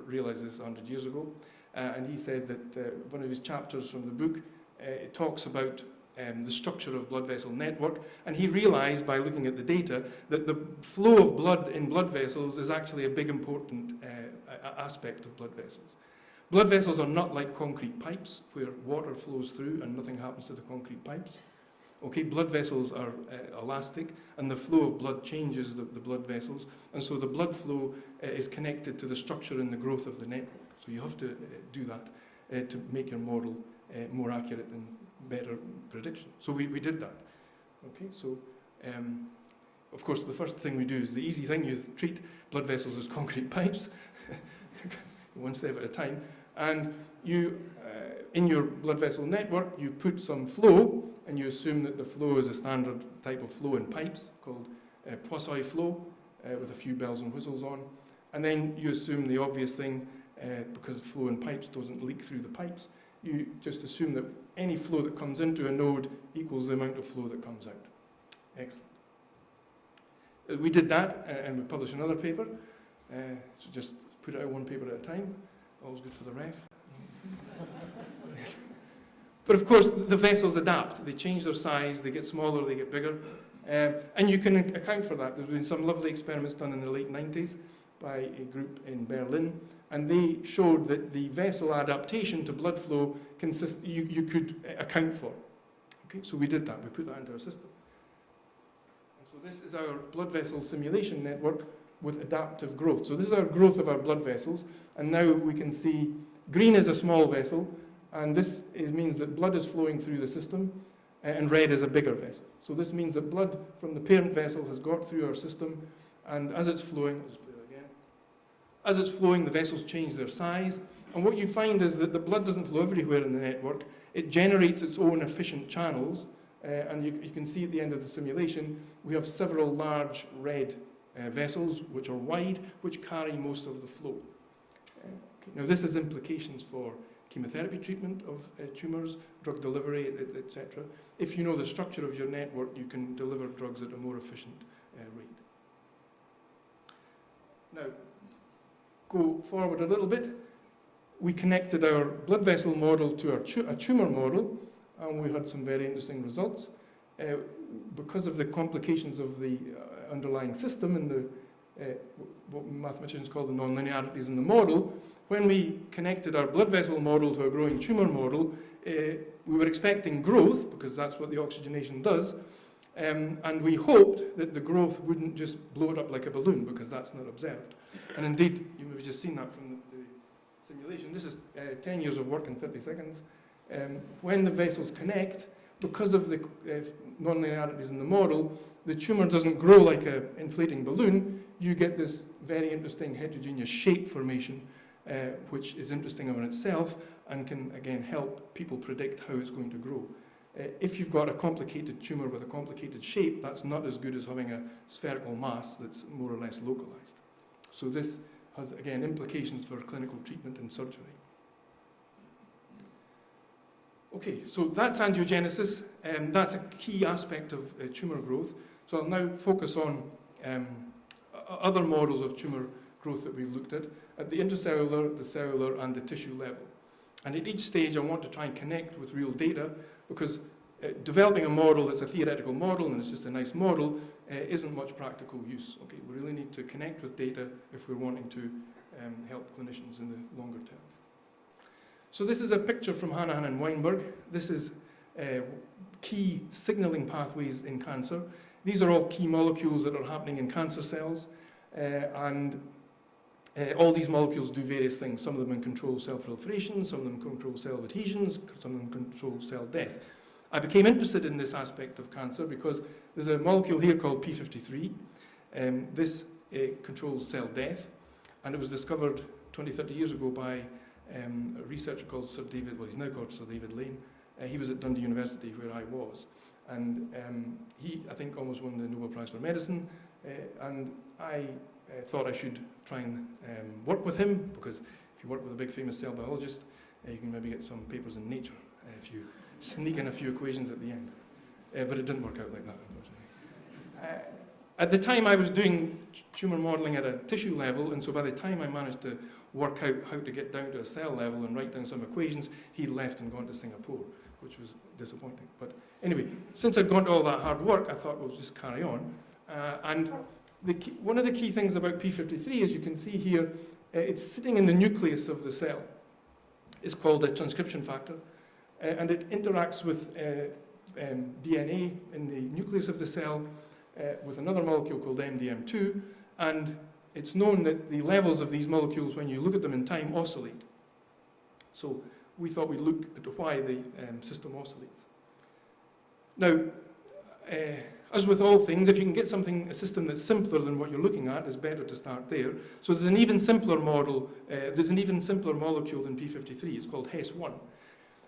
realised this 100 years ago, and he said that one of his chapters from the book it talks about the structure of blood vessel network, and he realised by looking at the data that the flow of blood in blood vessels is actually a big important aspect of blood vessels. Blood vessels are not like concrete pipes where water flows through and nothing happens to the concrete pipes. Okay, blood vessels are elastic, and the flow of blood changes the blood vessels, and so the blood flow is connected to the structure and the growth of the network. So you have to do that to make your model more accurate and better prediction. So we did that. Okay, so of course the first thing we do is the easy thing. You treat blood vessels as concrete pipes, one step at a time, and you in your blood vessel network you put some flow, and you assume that the flow is a standard type of flow in pipes called Poiseuille flow with a few bells and whistles on, and then you assume the obvious thing because flow in pipes doesn't leak through the pipes. You just assume that any flow that comes into a node equals the amount of flow that comes out. Excellent. We did that, and we published another paper. So just put it out one paper at a time. Always good for the ref. But of course, the vessels adapt. They change their size, they get smaller, they get bigger. And you can account for that. There's been some lovely experiments done in the late 90s by a group in Berlin, and they showed that the vessel adaptation to blood flow you could account for. Okay, so we did that. We put that into our system. And so this is our blood vessel simulation network with adaptive growth. So this is our growth of our blood vessels, and now we can see green is a small vessel, and this means that blood is flowing through the system, and red is a bigger vessel. So this means that blood from the parent vessel has got through our system, and as it's flowing, I'll just play that again. As it's flowing, the vessels change their size, and what you find is that the blood doesn't flow everywhere in the network. It generates its own efficient channels, and you can see at the end of the simulation, we have several large red vessels, which are wide, which carry most of the flow. Okay. Now this has implications for chemotherapy treatment of tumours, drug delivery, etc. If you know the structure of your network, you can deliver drugs at a more efficient rate. Now, go forward a little bit. We connected our blood vessel model to a tumour model, and we had some very interesting results. Because of the complications of the underlying system and the what mathematicians call the nonlinearities in the model, when we connected our blood vessel model to a growing tumour model, we were expecting growth, because that's what the oxygenation does, and we hoped that the growth wouldn't just blow it up like a balloon, because that's not observed. And indeed, you may have just seen that from the simulation. This is 10 years of work in 30 seconds. When the vessels connect, because of the nonlinearities in the model, the tumour doesn't grow like an inflating balloon. You get this very interesting heterogeneous shape formation, which is interesting in itself and can, again, help people predict how it's going to grow. If you've got a complicated tumour with a complicated shape, that's not as good as having a spherical mass that's more or less localised. So this has, again, implications for clinical treatment and surgery. Okay, so that's angiogenesis, and that's a key aspect of tumour growth. So I'll now focus on other models of tumour growth that we've looked at the intracellular, the cellular, and the tissue level. And at each stage, I want to try and connect with real data, because developing a model that's a theoretical model and it's just a nice model isn't much practical use. Okay, we really need to connect with data if we're wanting to help clinicians in the longer term. So this is a picture from Hanahan and Weinberg. This is key signaling pathways in cancer. These are all key molecules that are happening in cancer cells, and all these molecules do various things. Some of them control cell proliferation, some of them control cell adhesions, some of them control cell death. I became interested in this aspect of cancer because there's a molecule here called P53. This controls cell death, and it was discovered 20, 30 years ago by a researcher called Sir David, well, he's now called Sir David Lane. He was at Dundee University, where I was, and he, I think, almost won the Nobel Prize for Medicine, and I thought I should try and work with him, because if you work with a big famous cell biologist, you can maybe get some papers in Nature if you sneak in a few equations at the end. But it didn't work out like that, unfortunately. At the time, I was doing tumour modelling at a tissue level, and so by the time I managed to work out how to get down to a cell level and write down some equations, he'd left and gone to Singapore, which was disappointing. But anyway, since I'd gone to all that hard work, I thought we'll just carry on. And one of the key things about P53, as you can see here, it's sitting in the nucleus of the cell. It's called a transcription factor, and it interacts with DNA in the nucleus of the cell with another molecule called MDM2, and it's known that the levels of these molecules, when you look at them in time, oscillate. So we thought we'd look at why the system oscillates. Now, as with all things, if you can get a system that's simpler than what you're looking at, it's better to start there. So there's an even simpler model, there's an even simpler molecule than P53. It's called HES1.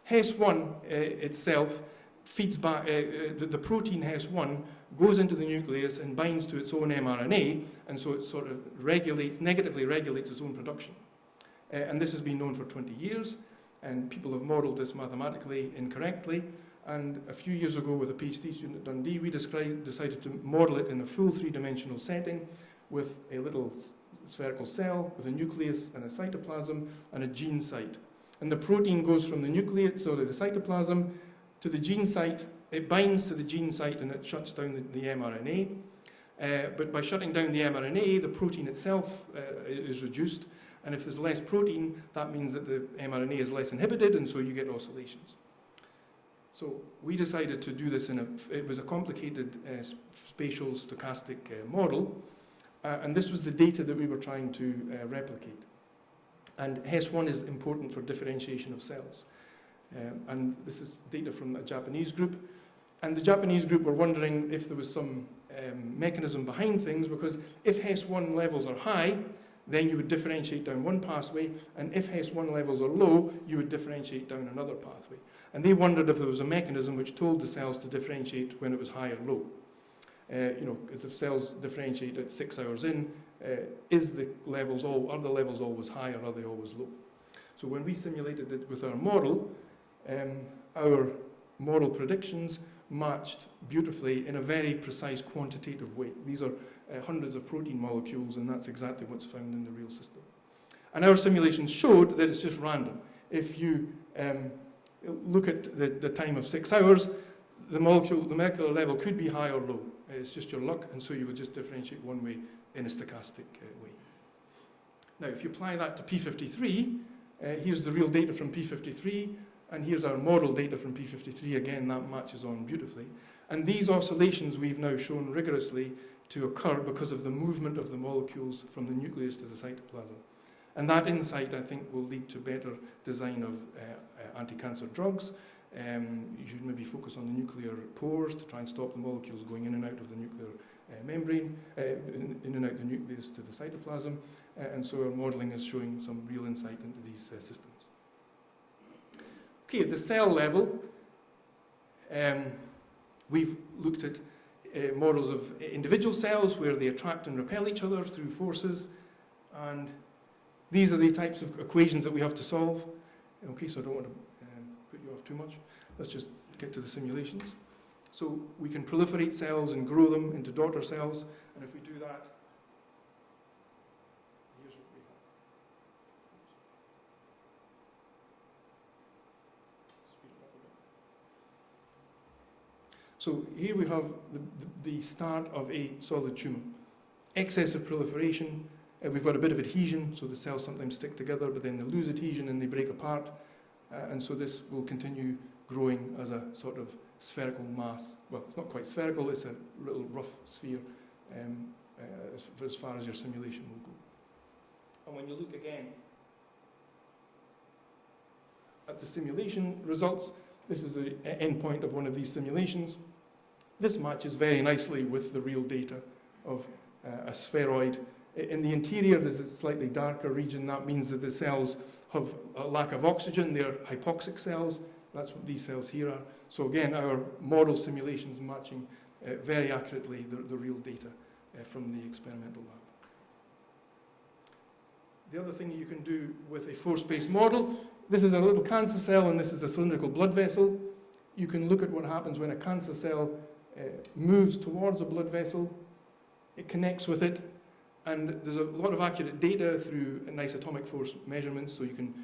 HES1 itself feeds back, the protein HES1 goes into the nucleus and binds to its own mRNA, and so it sort of negatively regulates its own production. And this has been known for 20 years, and people have modelled this mathematically incorrectly. And a few years ago, with a PhD student at Dundee, we decided to model it in a full three-dimensional setting with a little spherical cell with a nucleus and a cytoplasm and a gene site. And the protein goes from the nucleus, so the cytoplasm, to the gene site. It binds to the gene site and it shuts down the mRNA. But by shutting down the mRNA, the protein itself is reduced. And if there's less protein, that means that the mRNA is less inhibited, and so you get oscillations. So we decided to do this it was a complicated spatial stochastic model, and this was the data that we were trying to replicate. And HES1 is important for differentiation of cells. And this is data from a Japanese group. And the Japanese group were wondering if there was some mechanism behind things, because if HES1 levels are high, then you would differentiate down one pathway, and if HES1 levels are low, you would differentiate down another pathway. And they wondered if there was a mechanism which told the cells to differentiate when it was high or low. Because if cells differentiate at 6 hours in, are the levels always high or are they always low? So when we simulated it with our model predictions matched beautifully in a very precise quantitative way. These are hundreds of protein molecules, and that's exactly what's found in the real system. And our simulations showed that it's just random. If you look at the time of 6 hours, the molecular level could be high or low. It's just your luck, and so you would just differentiate one way in a stochastic way. Now, if you apply that to P53, here's the real data from P53, and here's our model data from P53. Again, that matches on beautifully. And these oscillations we've now shown rigorously to occur because of the movement of the molecules from the nucleus to the cytoplasm. And that insight, I think, will lead to better design of anti-cancer drugs. You should maybe focus on the nuclear pores to try and stop the molecules going in and out of the nuclear membrane, in and out the nucleus to the cytoplasm. And so our modelling is showing some real insight into these systems. Okay, at the cell level, we've looked at models of individual cells where they attract and repel each other through forces, and these are the types of equations that we have to solve. Okay, so I don't want to put you off too much. Let's just get to the simulations. So we can proliferate cells and grow them into daughter cells, and if we do that, here's what we have. Speed it up a bit. So here we have the start of a solid tumour. Excessive proliferation. We've got a bit of adhesion, so the cells sometimes stick together, but then they lose adhesion and they break apart. And so this will continue growing as a sort of spherical mass. Well, it's not quite spherical, it's a little rough sphere as far as your simulation will go. And when you look again at the simulation results, this is the end point of one of these simulations. This matches very nicely with the real data of a spheroid. In the interior, there's a slightly darker region. That means that the cells have a lack of oxygen. They're hypoxic cells. That's what these cells here are. So again, our model simulations matching very accurately the real data from the experimental lab. The other thing you can do with a four-space model, this is a little cancer cell and this is a cylindrical blood vessel. You can look at what happens when a cancer cell moves towards a blood vessel. it connects with it, and there's a lot of accurate data through nice atomic force measurements, so you can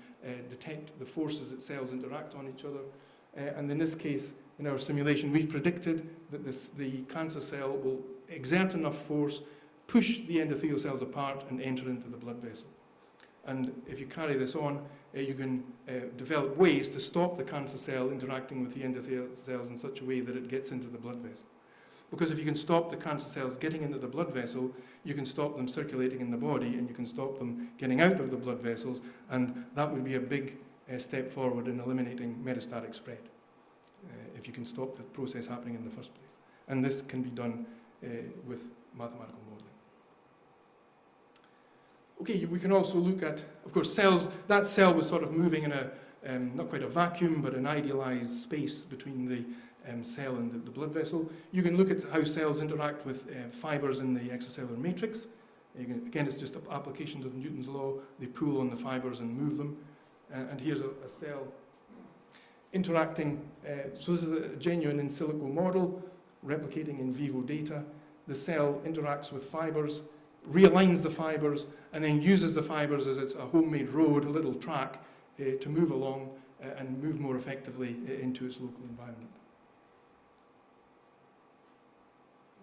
detect the forces that cells interact on each other. And in this case, in our simulation, we've predicted that the cancer cell will exert enough force, push the endothelial cells apart, and enter into the blood vessel. And if you carry this on, you can develop ways to stop the cancer cell interacting with the endothelial cells in such a way that it gets into the blood vessel. Because if you can stop the cancer cells getting into the blood vessel, you can stop them circulating in the body, and you can stop them getting out of the blood vessels, and that would be a big step forward in eliminating metastatic spread, if you can stop the process happening in the first place. And this can be done with mathematical modeling. Okay, we can also look at, of course, cells. That cell was sort of moving in a, not quite a vacuum, but an idealized space between the cell and the blood vessel. You can look at how cells interact with fibers in the extracellular matrix. Again, it's just applications of Newton's law. They pull on the fibers and move them. And here's a cell interacting. So this is a genuine in silico model, replicating in vivo data. The cell interacts with fibers, realigns the fibers, and then uses the fibers as it's a homemade road, a little track, to move along and move more effectively into its local environment.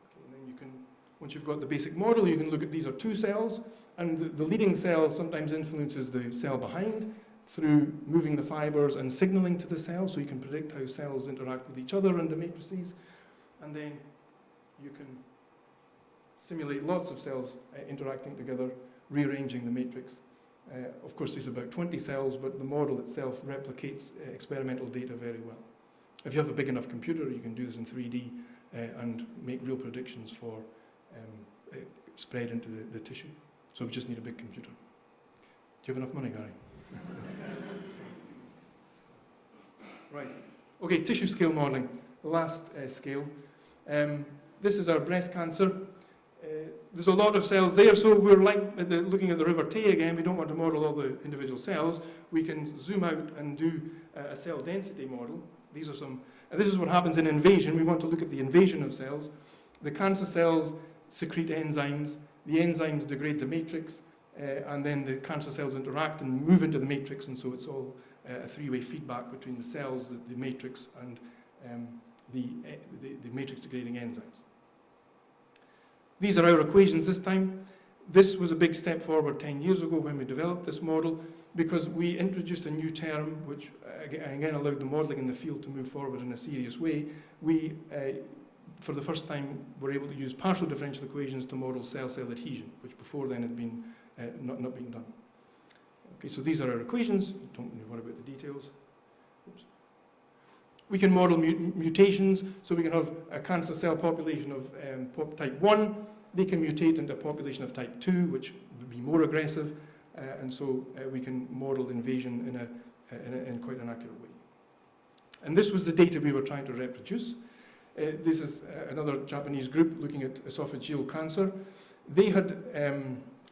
Okay, and then you can, once you've got the basic model, you can look at these are two cells, and the leading cell sometimes influences the cell behind through moving the fibers and signaling to the cell, so you can predict how cells interact with each other in the matrices. And then you can simulate lots of cells interacting together, rearranging the matrix. Of course, there's about 20 cells, but the model itself replicates experimental data very well. If you have a big enough computer, you can do this in 3D and make real predictions for spread into the tissue. So we just need a big computer. Do you have enough money, Gary? Right. Okay, tissue scale modeling, the last scale. This is our breast cancer. There's a lot of cells there, so we're like looking at the River Tay again. We don't want to model all the individual cells. We can zoom out and do a cell density model. These are some, and this is what happens in invasion. We want to look at the invasion of cells. The cancer cells secrete enzymes. The enzymes degrade the matrix, and then the cancer cells interact and move into the matrix, and so it's all a three-way feedback between the cells, the matrix, and the matrix degrading enzymes. These are our equations this time. This was a big step forward 10 years ago when we developed this model, because we introduced a new term which again allowed the modeling in the field to move forward in a serious way. We, for the first time, were able to use partial differential equations to model cell-cell adhesion, which before then had been not being done. Okay, so these are our equations. Don't really worry about the details. Oops. We can model mutations, so we can have a cancer cell population of type 1. They can mutate into a population of type 2, which would be more aggressive, and so we can model invasion in quite an accurate way. And this was the data we were trying to reproduce. This is another Japanese group looking at esophageal cancer. They had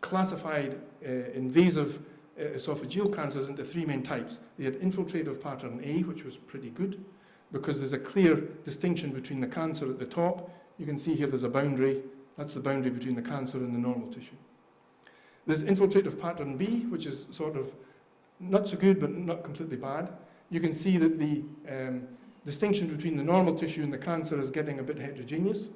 classified invasive esophageal cancers into three main types. They had infiltrative pattern A, which was pretty good, because there's a clear distinction between the cancer at the top. You can see here there's a boundary. That's the boundary between the cancer and the normal tissue. There's infiltrative pattern B, which is sort of not so good, but not completely bad. You can see that the distinction between the normal tissue and the cancer is getting a bit heterogeneous.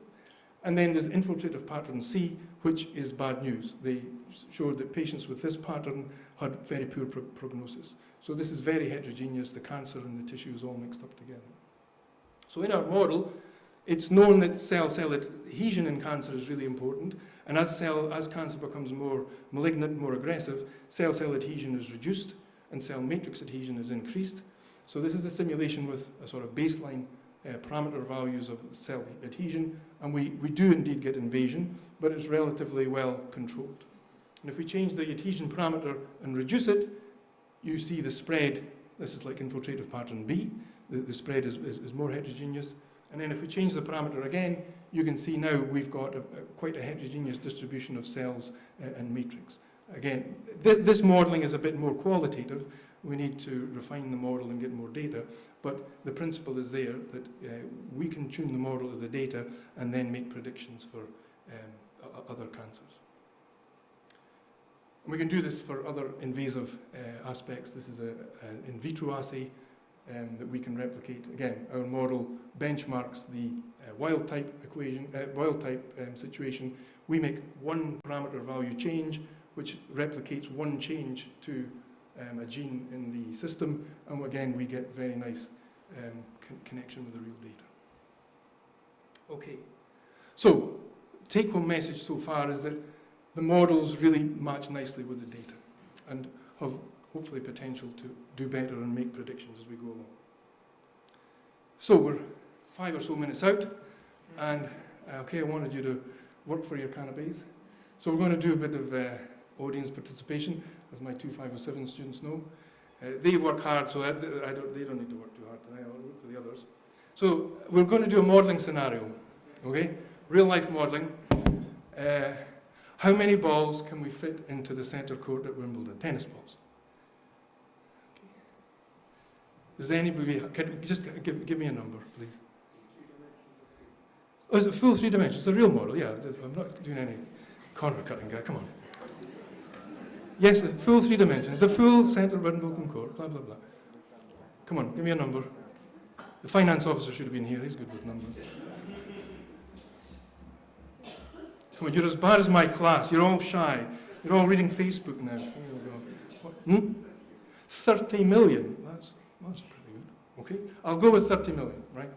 And then there's infiltrative pattern C, which is bad news. They showed that patients with this pattern had very poor prognosis. So this is very heterogeneous. The cancer and the tissue is all mixed up together. So in our model, it's known that cell-cell adhesion in cancer is really important. And as cancer becomes more malignant, more aggressive, cell-cell adhesion is reduced and cell matrix adhesion is increased. So this is a simulation with a sort of baseline parameter values of cell adhesion, and we do indeed get invasion, but it's relatively well controlled. And if we change the adhesion parameter and reduce it, you see the spread. This is like infiltrative pattern B. The spread is more heterogeneous. And then if we change the parameter again, you can see now we've got quite a heterogeneous distribution of cells and matrix. Again, this modeling is a bit more qualitative. We need to refine the model and get more data, but the principle is there that we can tune the model to the data and then make predictions for other cancers. And we can do this for other invasive aspects. This is an in vitro assay that we can replicate. Again, our model benchmarks the wild type situation. We make one parameter value change, which replicates one change to a gene in the system, and again we get very nice connection with the real data. Okay, so take-home message so far is that the models really match nicely with the data and have hopefully potential to do better and make predictions as we go along. So we're 5 or so minutes out, and okay, I wanted you to work for your canapes. So we're going to do a bit of audience participation, as my 2 507 students know. They work hard, so they don't need to work too hard tonight. I'll look for the others. So we're going to do a modelling scenario, okay? Real life modelling. How many balls can we fit into the centre court at Wimbledon? Tennis balls. Okay. Does anybody, just give me a number, please? Oh, is it full 3 dimensions? It's a real model, yeah. I'm not doing any corner cutting, guy. Come on. Yes, full 3 dimensions. The full centre of Wimbledon court, blah, blah, blah. Come on, give me a number. The finance officer should have been here. He's good with numbers. Come on, you're as bad as my class. You're all shy. You're all reading Facebook now. Here we go. 30 million. That's pretty good. Okay, I'll go with 30 million, right?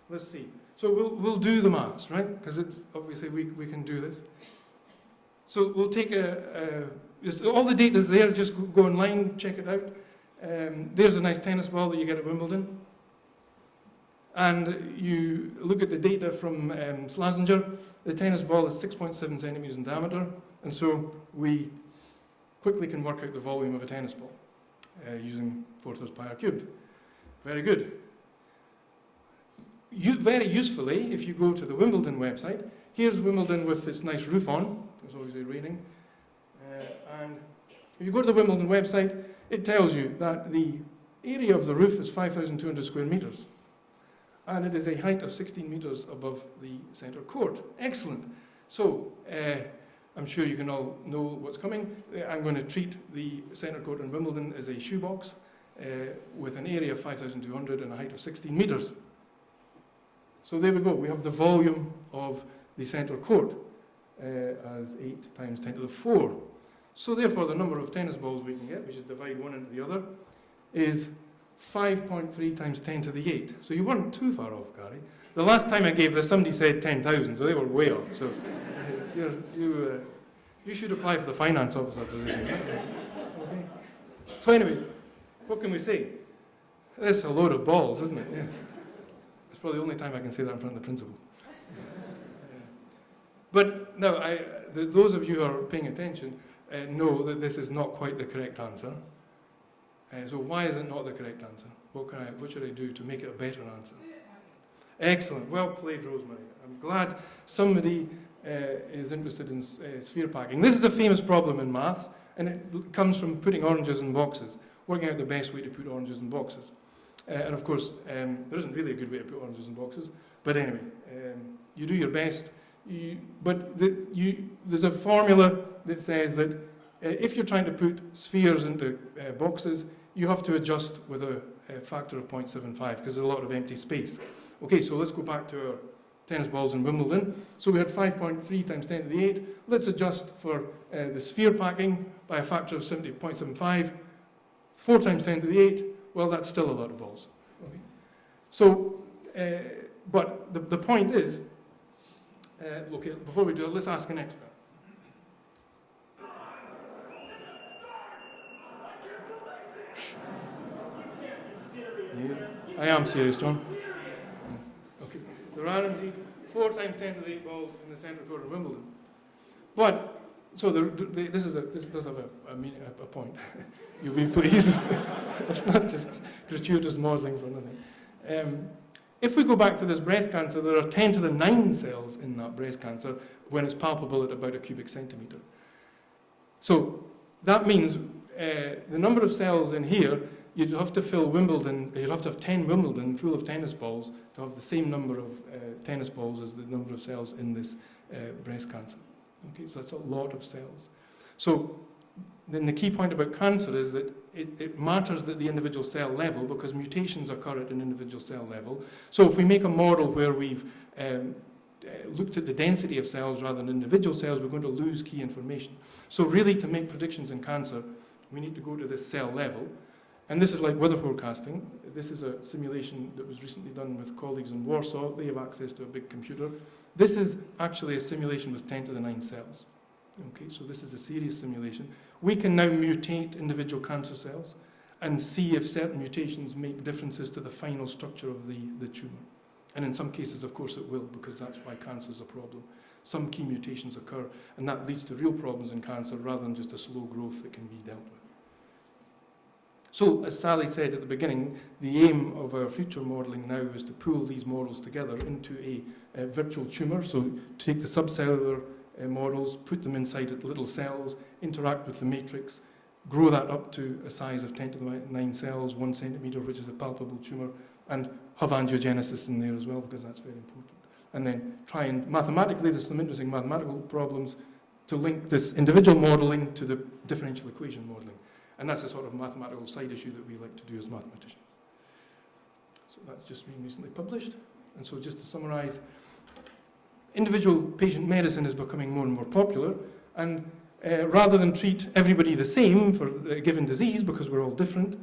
Let's see. So we'll do the maths, right? Because it's obviously we can do this. So we'll take all the data's there. Just go online, check it out. There's a nice tennis ball that you get at Wimbledon. And you look at the data from Schlesinger. The tennis ball is 6.7 centimeters in diameter, and so we quickly can work out the volume of a tennis ball using 4 pi r cubed. Very good. Very usefully, if you go to the Wimbledon website, here's Wimbledon with its nice roof on. There's always raining. And if you go to the Wimbledon website, it tells you that the area of the roof is 5,200 square meters. And it is a height of 16 meters above the centre court. Excellent. So, I'm sure you can all know what's coming. I'm going to treat the centre court in Wimbledon as a shoebox with an area of 5,200 and a height of 16 meters. So there we go. We have the volume of the centre court as 8 times 10 to the 4. So therefore, the number of tennis balls we can get, which is divide one into the other, is 5.3 times 10 to the 8. So you weren't too far off, Gary. The last time I gave this, somebody said 10,000, so they were way off. So you should apply for the finance officer position. Okay. So anyway, what can we say? That's a load of balls, isn't it? Yes. It's probably the only time I can say that in front of the principal. But now, those of you who are paying attention know that this is not quite the correct answer. So why is it not the correct answer? What should I do to make it a better answer? Excellent. Well played, Rosemary. I'm glad somebody is interested in sphere packing. This is a famous problem in maths, and it comes from putting oranges in boxes, working out the best way to put oranges in boxes. And of course, there isn't really a good way to put oranges in boxes. But anyway, you do your best. There's a formula that says that if you're trying to put spheres into boxes, you have to adjust with a factor of 0.75 because there's a lot of empty space. Okay, so let's go back to our tennis balls in Wimbledon. So we had 5.3 times 10 to the 8. Let's adjust for the sphere packing by a factor of 0.75. 4 times 10 to the 8, well, that's still a lot of balls. Okay. So, but the point is, okay, before we do it, let's ask an expert. Yeah, I am serious, John. Okay, there are indeed 4 times 10 to the 8 balls in the centre court of Wimbledon. But, so this does have a point. You'll be pleased. It's not just gratuitous modelling for nothing. If we go back to this breast cancer, there are 10 to the 9 cells in that breast cancer when it's palpable at about a cubic centimetre. So that means the number of cells in here, you'd have to fill Wimbledon, you'd have to have 10 Wimbledon full of tennis balls to have the same number of tennis balls as the number of cells in this breast cancer. Okay, so that's a lot of cells. So then the key point about cancer is that it matters at the individual cell level because mutations occur at an individual cell level. So if we make a model where we've looked at the density of cells rather than individual cells, we're going to lose key information. So really, to make predictions in cancer, we need to go to this cell level. And this is like weather forecasting. This is a simulation that was recently done with colleagues in Warsaw. They have access to a big computer. This is actually a simulation with 10 to the 9 cells. Okay, so this is a serious simulation. We can now mutate individual cancer cells and see if certain mutations make differences to the final structure of the tumour. And in some cases, of course, it will, because that's why cancer is a problem. Some key mutations occur, and that leads to real problems in cancer rather than just a slow growth that can be dealt with. So, as Sally said at the beginning, the aim of our future modelling now is to pool these models together into a virtual tumour. So, take the subcellular models, put them inside little cells, interact with the matrix, grow that up to a size of 10 to the 9 cells, 1 centimetre, which is a palpable tumour, and have angiogenesis in there as well, because that's very important. And then try and mathematically, there's some interesting mathematical problems to link this individual modelling to the differential equation modelling. And that's a sort of mathematical side issue that we like to do as mathematicians. So that's just been recently published. And so just to summarise, individual patient medicine is becoming more and more popular, and rather than treat everybody the same for a given disease, because we're all different,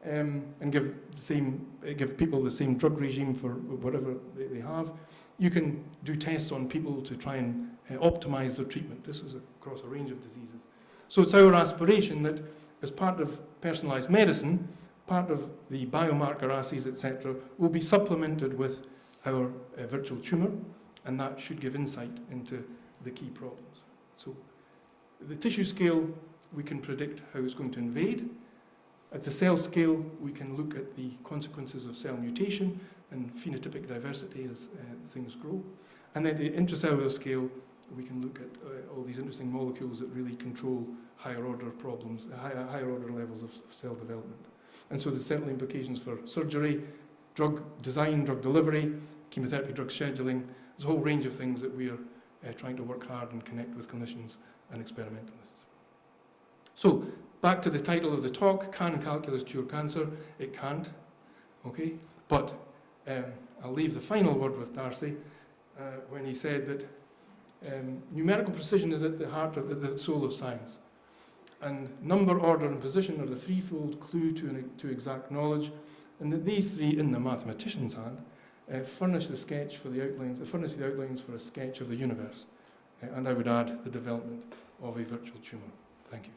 and give people the same drug regime for whatever they have, you can do tests on people to try and optimise their treatment. This is across a range of diseases. So it's our aspiration that as part of personalised medicine, part of the biomarker assays, etc., will be supplemented with our virtual tumour, and that should give insight into the key problems. So at the tissue scale, we can predict how it's going to invade. At the cell scale, we can look at the consequences of cell mutation and phenotypic diversity as things grow. And at the intracellular scale, we can look at all these interesting molecules that really control higher order problems, higher order levels of cell development. And so there's certainly implications for surgery, drug design, drug delivery, chemotherapy, drug scheduling. There's a whole range of things that we are trying to work hard and connect with clinicians and experimentalists. So, back to the title of the talk, can calculus cure cancer? It can't, okay? But I'll leave the final word with Darcy when he said that numerical precision is at the heart of the soul of science. And number, order, and position are the threefold clue to exact knowledge, and that these three, in the mathematician's hand, furnish the sketch for the outlines, furnish the outlines for a sketch of the universe. And I would add the development of a virtual tumour. Thank you.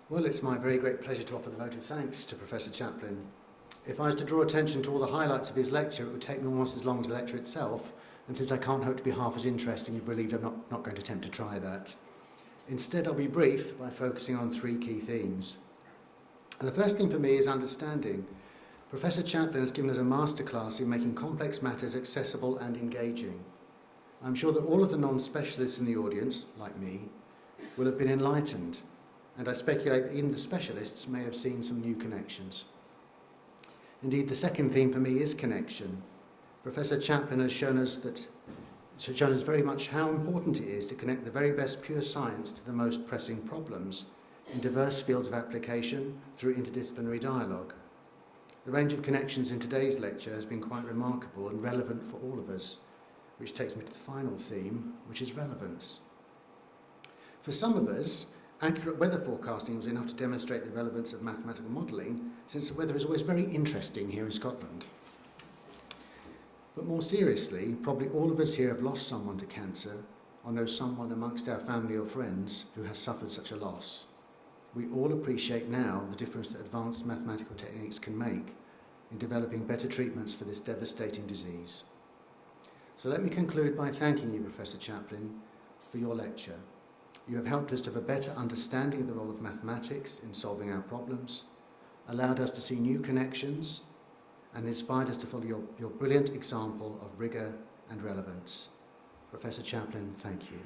Well, it's my very great pleasure to offer the vote of thanks to Professor Chaplain. If I was to draw attention to all the highlights of his lecture, it would take me almost as long as the lecture itself, and since I can't hope to be half as interesting, you believe I'm not going to attempt to try that. Instead, I'll be brief by focusing on 3 key themes. And the first theme for me is understanding. Professor Chaplain has given us a masterclass in making complex matters accessible and engaging. I'm sure that all of the non-specialists in the audience, like me, will have been enlightened, and I speculate that even the specialists may have seen some new connections. Indeed, the second theme for me is connection. Professor Chaplain has shown us very much how important it is to connect the very best pure science to the most pressing problems in diverse fields of application through interdisciplinary dialogue. The range of connections in today's lecture has been quite remarkable and relevant for all of us, which takes me to the final theme, which is relevance. For some of us, accurate weather forecasting was enough to demonstrate the relevance of mathematical modelling, since the weather is always very interesting here in Scotland. But more seriously, probably all of us here have lost someone to cancer, or know someone amongst our family or friends who has suffered such a loss. We all appreciate now the difference that advanced mathematical techniques can make in developing better treatments for this devastating disease. So let me conclude by thanking you, Professor Chaplain, for your lecture. You have helped us to have a better understanding of the role of mathematics in solving our problems, allowed us to see new connections, and inspired us to follow your brilliant example of rigour and relevance. Professor Chaplain, thank you.